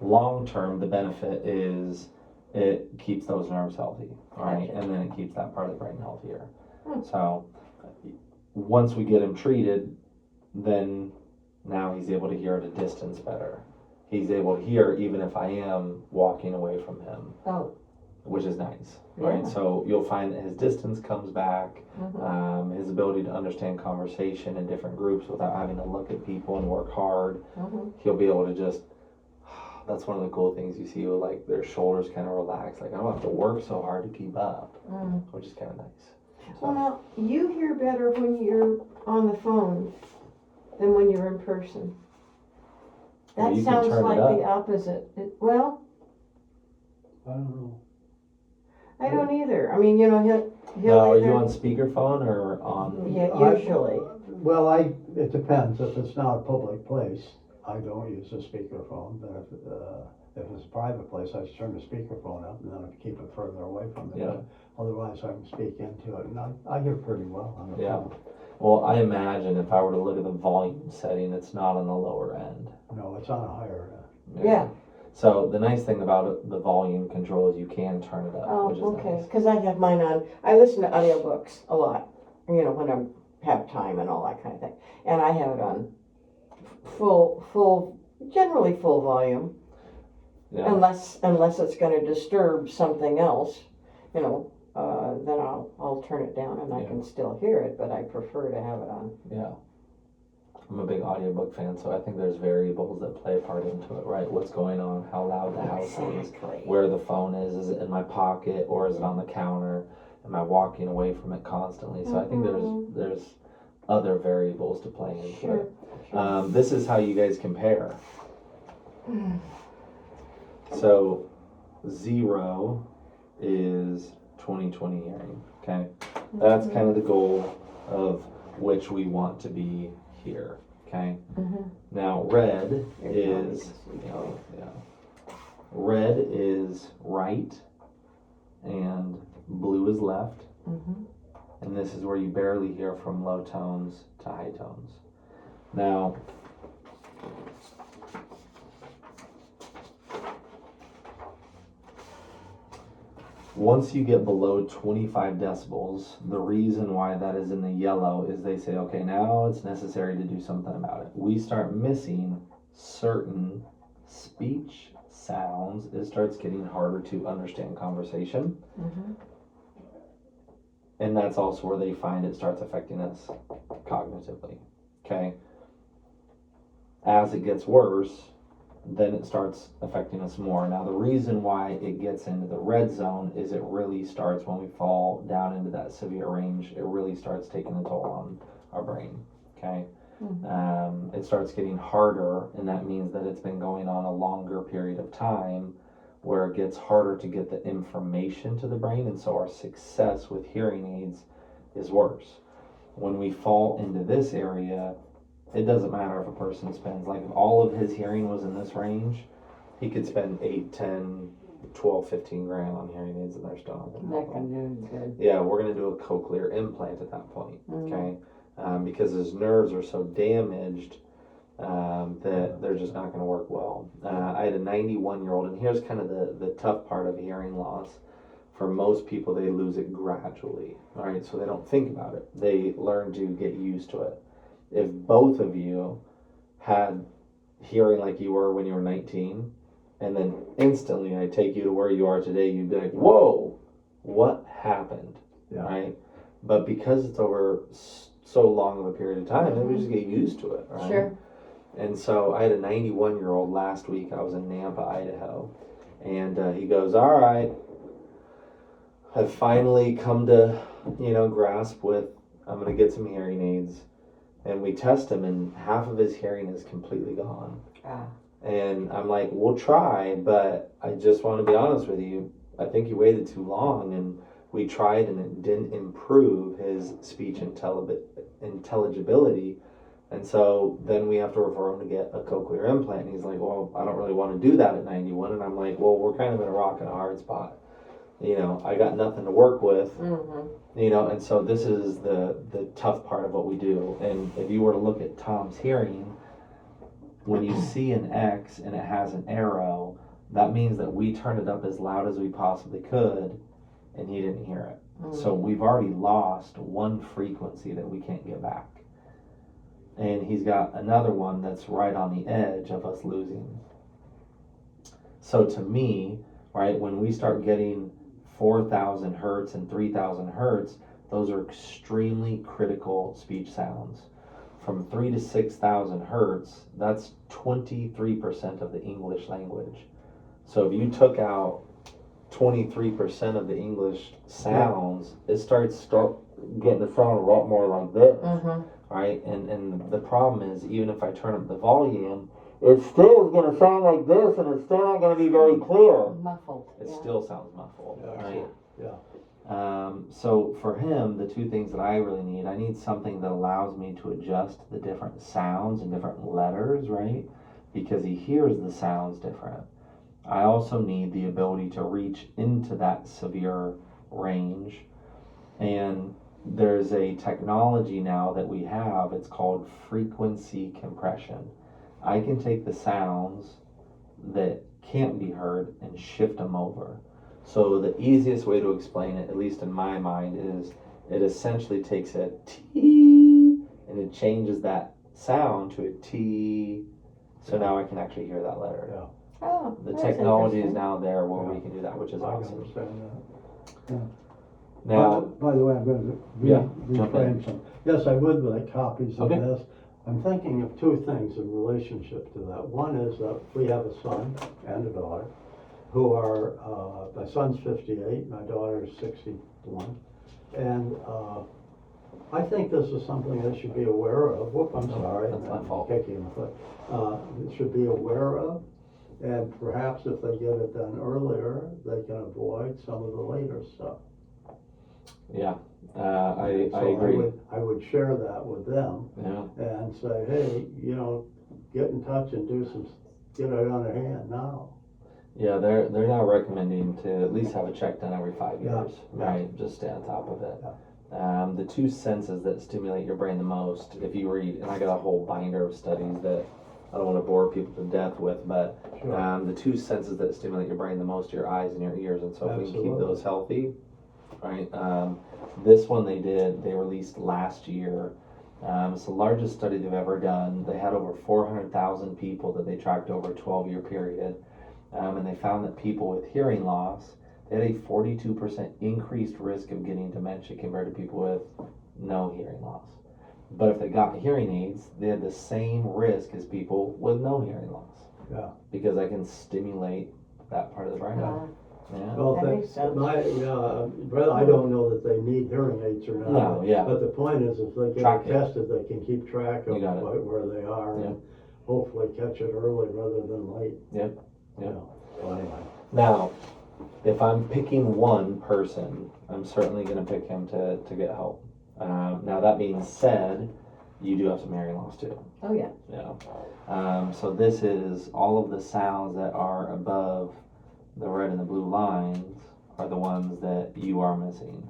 A: long term, the benefit is it keeps those nerves healthy, right? And then it keeps that part of the brain healthier. So once we get him treated, then now he's able to hear at a distance better. He's able to hear even if I am walking away from him, which is nice, right?
D: Yeah.
A: So you'll find that his distance comes back, his ability to understand conversation in different groups without having to look at people and work hard. He'll be able to just, that's one of the cool things you see with like their shoulders kind of relax. Like I don't have to work so hard to keep up, which is kind of nice.
D: Well, now, you hear better when you're on the phone than when you're in person.
A: Well,
D: That
A: you can
D: sounds
A: turn it
D: like
A: up.
D: the opposite. Well,
E: I don't know.
D: I don't either. I mean, you know, he'll
A: Now, are
D: either,
A: you on speaphone or on?
D: Yeah,
E: I-
D: usually.
E: Well, it depends. If it's not a public place, I don't use a speakerphone, but if it's a private place, I turn the speakerphone up and then I keep it further away from it.
A: Yeah.
E: But otherwise, I can speak into it, and I hear pretty well on the
A: Yeah.
E: phone.
A: Well, I imagine if I were to look at the volume setting, it's not on the lower end.
E: No, it's on a higher
D: Yeah.
A: So the nice thing about it, the volume control is you can turn it up,
D: Oh,
A: which is
D: okay.
A: nice.
D: Because I have mine on. I listen to audiobooks a lot, you know, when I have time and all that kind of thing. And I have it on generally full volume,
A: Yeah.
D: unless it's going to disturb something else, you know. Then I'll turn it down and I
A: Yeah.
D: can still hear it, but I prefer to have it on.
A: Yeah. I'm a big audiobook fan, so I think there's variables that play a part into it, right? What's going on, how loud the house is, where the phone is it in my pocket or is it on the counter? Am I walking away from it constantly? So I think there's other variables to play into
D: Sure.
A: it. This is how you guys compare. So 0 is 20/20 hearing, okay? That's kind of the goal of which we want to be here, okay?
D: Mhm.
A: Now, red
D: Here,
A: is, red is right, and blue is left.
D: Mhm.
A: And this is where you barely hear from low tones to high tones. Now, once you get below 25 decibels, the reason why that is in the yellow is they say, okay, now it's necessary to do something about it. We start missing certain speech sounds. It starts getting harder to understand conversation.
D: Mhm.
A: And that's also where they find it starts affecting us cognitively. Okay? As it gets worse, then it starts affecting us more. Now, the reason why it gets into the red zone is it really starts when we fall down into that severe range. It really starts taking a toll on our brain. Okay? It starts getting harder, and that means that it's been going on a longer period of time where it gets harder to get the information to the brain, and so our success with hearing aids is worse. When we fall into this area, it doesn't matter if a person spends, like if all of his hearing was in this range, he could spend 8, 10, 12, 15 grand on hearing aids and they're still not gonna
D: That
A: help
D: can
A: him.
D: do good.
A: Yeah, we're gonna do a cochlear implant at that point, okay? Because his nerves are so damaged that they're just not gonna work well. I had a 91-year-old, and here's kind of the tough part of hearing loss. For most people, they lose it gradually, all right? So they don't think about it. They learn to get used to it. If both of you had hearing like you were when you were 19, and then instantly I take you to where you are today, you'd be like, whoa, what happened?
E: Yeah.
A: Right? But because it's over so long of a period of time, then we just get used to it, right?
D: Sure.
A: And so I had a 91-year-old last week. I was in Nampa, Idaho. And he goes, all right, I've finally come to, grasp with, I'm going to get some hearing aids. And we test him, and half of his hearing is completely gone. And I'm like, we'll try, but I just want to be honest with you. I think you waited too long, and we tried, and it didn't improve his speech intelligibility. And so then we have to refer him to get a cochlear implant. And he's like, well, I don't really want to do that at 91. And I'm like, well, we're kind of in a rock and a hard spot. I got nothing to work with. And so this is the tough part of what we do. And if you were to look at Tom's hearing, when you see an X and it has an arrow, that means that we turned it up as loud as we possibly could, and he didn't hear it. So we've already lost one frequency that we can't get back. And he's got another one that's right on the edge of us losing. So to me, right, when we start getting 4,000 hertz and 3,000 hertz, those are extremely critical speech sounds. From 3 to 6,000 hertz, that's 23% of the English language. So if you took out 23% of the English sounds, it starts getting to sound a lot more like this, right? And the problem is, even if I turn up the volume, it still is going to sound like this, and it's still not going to be very clear.
D: Muffled.
A: It still sounds muffled, right?
E: Yeah.
A: So for him, the two things that I really need, I need something that allows me to adjust the different sounds and different letters, right? Because he hears the sounds different. I also need the ability to reach into that severe range. And there's a technology now that we have, it's called frequency compression. I can take the sounds that can't be heard and shift them over. So the easiest way to explain it, at least in my mind, is it essentially takes a T and it changes that sound to a T. So now I can actually hear that letter.
E: Yeah.
D: Oh,
A: The
D: that's
A: technology is
D: interesting.
A: now there where we can do that, which is
E: I can
A: awesome.
E: understand that.
A: Now,
E: By the way, I'm going to
A: jump in.
E: reframe some. Yes, I would like copies of
A: Okay.
E: this. I'm thinking of two things in relationship to that. One is that we have a son and a daughter who are, my son's 58, my daughter is 61. And I think this is something that should be aware of. Whoop, I'm sorry.
A: That's my fault.
E: Kicking in the foot. Should be aware of. And perhaps if they get it done earlier, they can avoid some of the later stuff.
A: Yeah, I
E: So
A: agree.
E: I would share that with them
A: Yeah,
E: and say, hey, get in touch and get it on their hand now.
A: yeah, they're now recommending to at least have it checked done every 5 years,
E: Yeah.
A: right? Just stay on top of it. The two senses that stimulate your brain the most, if you read, and I got a whole binder of studies that I don't want to bore people to death with, but
E: Sure.
A: the two senses that stimulate your brain the most are your eyes and your ears, and so if we can keep
E: Absolutely.
A: those healthy, right? This one they released last year. It's the largest study they've ever done. They had over 400,000 people that they tracked over a 12-year period, and they found that people with hearing loss, they had a 42% increased risk of getting dementia compared to people with no hearing loss. But if they got hearing aids, they had the same risk as people with no hearing loss.
E: Yeah.
A: Because I can stimulate that part of the brain.
D: Uh,
A: Yeah.
E: Well,
D: That makes sense.
E: Brother, I don't know that they need hearing aids or not.
A: No, yeah.
E: But the point is, if they get
A: Track
E: it
A: it.
E: tested, they can keep track of
A: You got it.
E: where they are
A: Yeah.
E: and hopefully catch it early rather than late.
A: Yep. Yep.
E: So anyway.
A: Now, if I'm picking one person, I'm certainly going to pick him to get help. Now, that being said, you do have some hearing loss too.
D: Oh, yeah.
A: Yeah. So this is all of the sounds that are above the red and the blue lines are the ones that you are missing.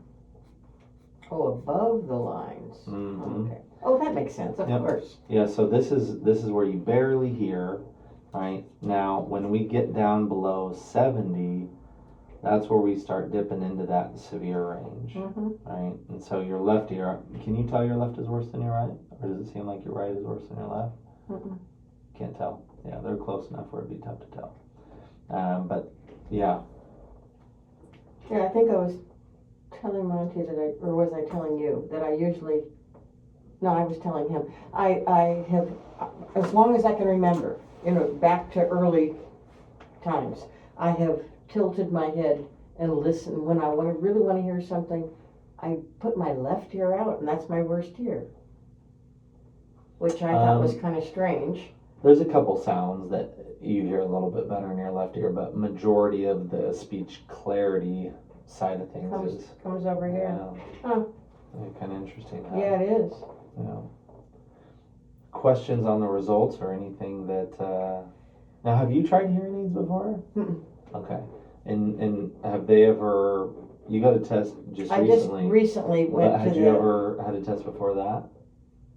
D: Oh, above the lines.
A: Mhm.
D: Okay. Oh, that makes sense, of
A: Yep.
D: course.
A: Yeah, so this is where you barely hear, right? Now, when we get down below 70, that's where we start dipping into that severe range,
D: Mm-hmm.
A: right? And so your left ear, can you tell your left is worse than your right? Or does it seem like your right is worse than your left?
D: Mm-mm.
A: Can't tell. Yeah, they're close enough where it'd be tough to tell. But yeah,
D: Yeah, I think I was telling Monty or was I telling you that I usually, no, I was telling him, I have, as long as I can remember, back to early times, I have tilted my head and listened. When I really want to hear something, I put my left ear out, and that's my worst ear. Which I thought was kind of strange.
A: there's a couple sounds that you hear a little bit better in your left ear, but majority of the speech clarity side of things
D: Comes over here.
A: yeah,
D: Huh.
A: kind of interesting. Huh?
D: Yeah, it is.
A: Yeah. Questions on the results or anything that? Now, have you tried hearing aids before?
D: Mm-mm.
A: Okay. And have they ever? You got a test just
D: I
A: recently.
D: just recently went
A: But
D: to
A: had you ever had a test before that?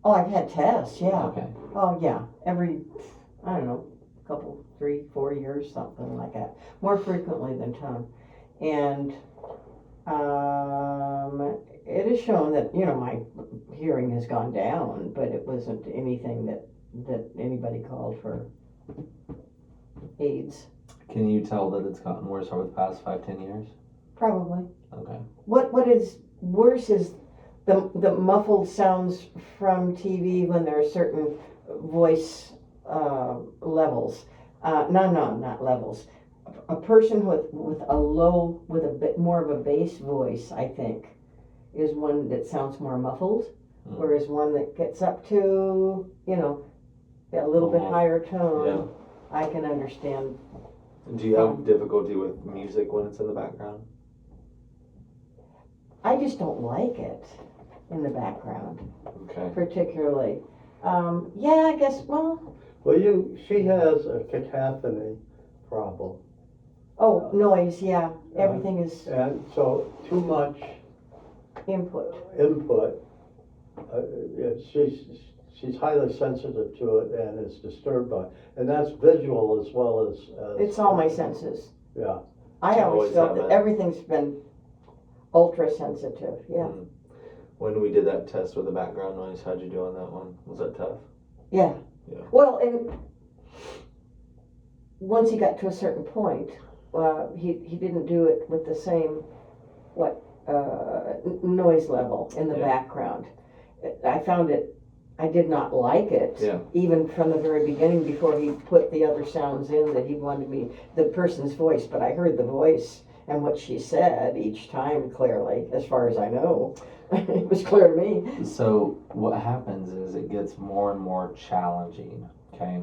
D: Oh, I've had tests, yeah.
A: Okay.
D: Oh, yeah. Every, I don't know, couple, 3-4 years, something like that. More frequently than Tom. And it is shown that, my hearing has gone down, but it wasn't anything that anybody called for aids.
A: Can you tell that it's gotten worse over the past 5-10 years?
D: Probably.
A: Okay.
D: What is worse is the muffled sounds from TV when there are certain voice levels. No, not levels. A person with a bit more of a bass voice, I think, is one that sounds more muffled, whereas one that gets up to, a little bit higher tone, I can understand.
A: Do you have difficulty with music when it's in the background?
D: I just don't like it in the background,
A: Okay.
D: particularly. Yeah, I guess, well,
E: She has a cacophony problem.
D: noise, yeah. Everything is
E: And so too much
D: input.
E: input, she's highly sensitive to it and is disturbed by it. And that's visual as well as.
D: It's all my senses.
E: Yeah.
D: I
A: Always
D: always felt
A: have
D: that
A: it.
D: everything's been ultra sensitive, yeah.
A: When we did that test with the background noise, how'd you do on that one? Was that tough?
D: Yeah.
A: Yeah.
D: Well, and once he got to a certain point, he didn't do it with the same noise level in the
A: Yeah.
D: background. I found it. I did not like it,
A: Yeah.
D: even from the very beginning before he put the other sounds in that he wanted me, the person's voice, but I heard the voice and what she said each time clearly, as far as I know. It was clear to me.
A: So what happens is it gets more and more challenging. Okay,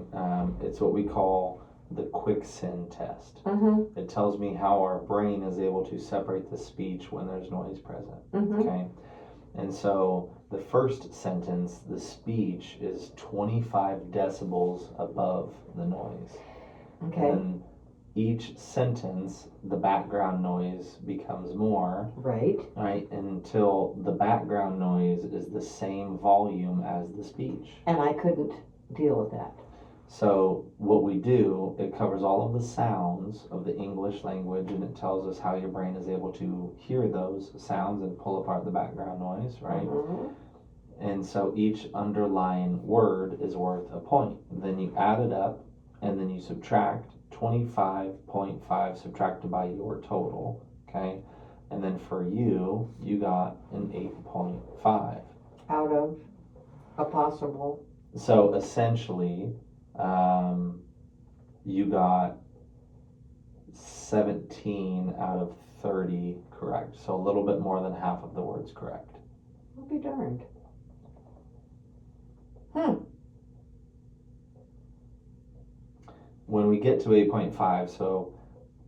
A: it's what we call the quicksand test.
D: Mm-hmm.
A: It tells me how our brain is able to separate the speech when there's noise present.
D: Mm-hmm.
A: Okay? And so the first sentence, the speech is 25 decibels above the noise.
D: Okay.
A: And each sentence, the background noise becomes more,
D: Right.
A: right? Until the background noise is the same volume as the speech.
D: And I couldn't deal with that.
A: So what we do, it covers all of the sounds of the English language, and it tells us how your brain is able to hear those sounds and pull apart the background noise, right?
D: Mm-hmm.
A: And so each underlying word is worth a point. Then you add it up, and then you subtract 25.5 subtracted by your total, okay? And then for you, you got an 8.5.
D: Out of a possible.
A: So essentially, you got 17 out of 30 correct. So a little bit more than half of the words correct.
D: I'll be darned.
A: When we get to 8.5, so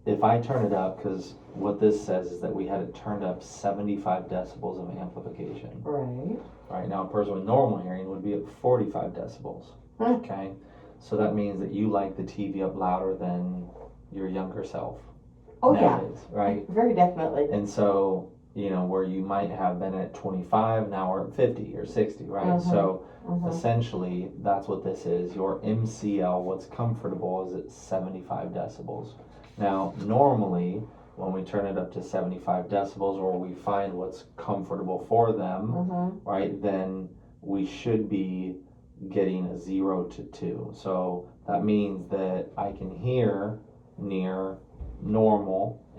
A: if I turn it up, because what this says is that we had it turned up 75 decibels of amplification.
D: Right.
A: Right now, a person with normal hearing would be at 45 decibels. Okay? So that means that you like the TV up louder than your younger self.
D: Oh,
A: nowadays,
D: yeah.
A: Right?
D: Very definitely.
A: And so, you know, where you might have been at 25, now we're at 50 or 60, right?
D: Mhm.
A: So
D: Mm-hmm.
A: essentially, that's what this is. Your MCL, what's comfortable, is at 75 decibels. Now, normally, when we turn it up to 75 decibels, or we find what's comfortable for them,
D: Mm-hmm.
A: right, then we should be getting a 0 to 2. So that means that I can hear near normal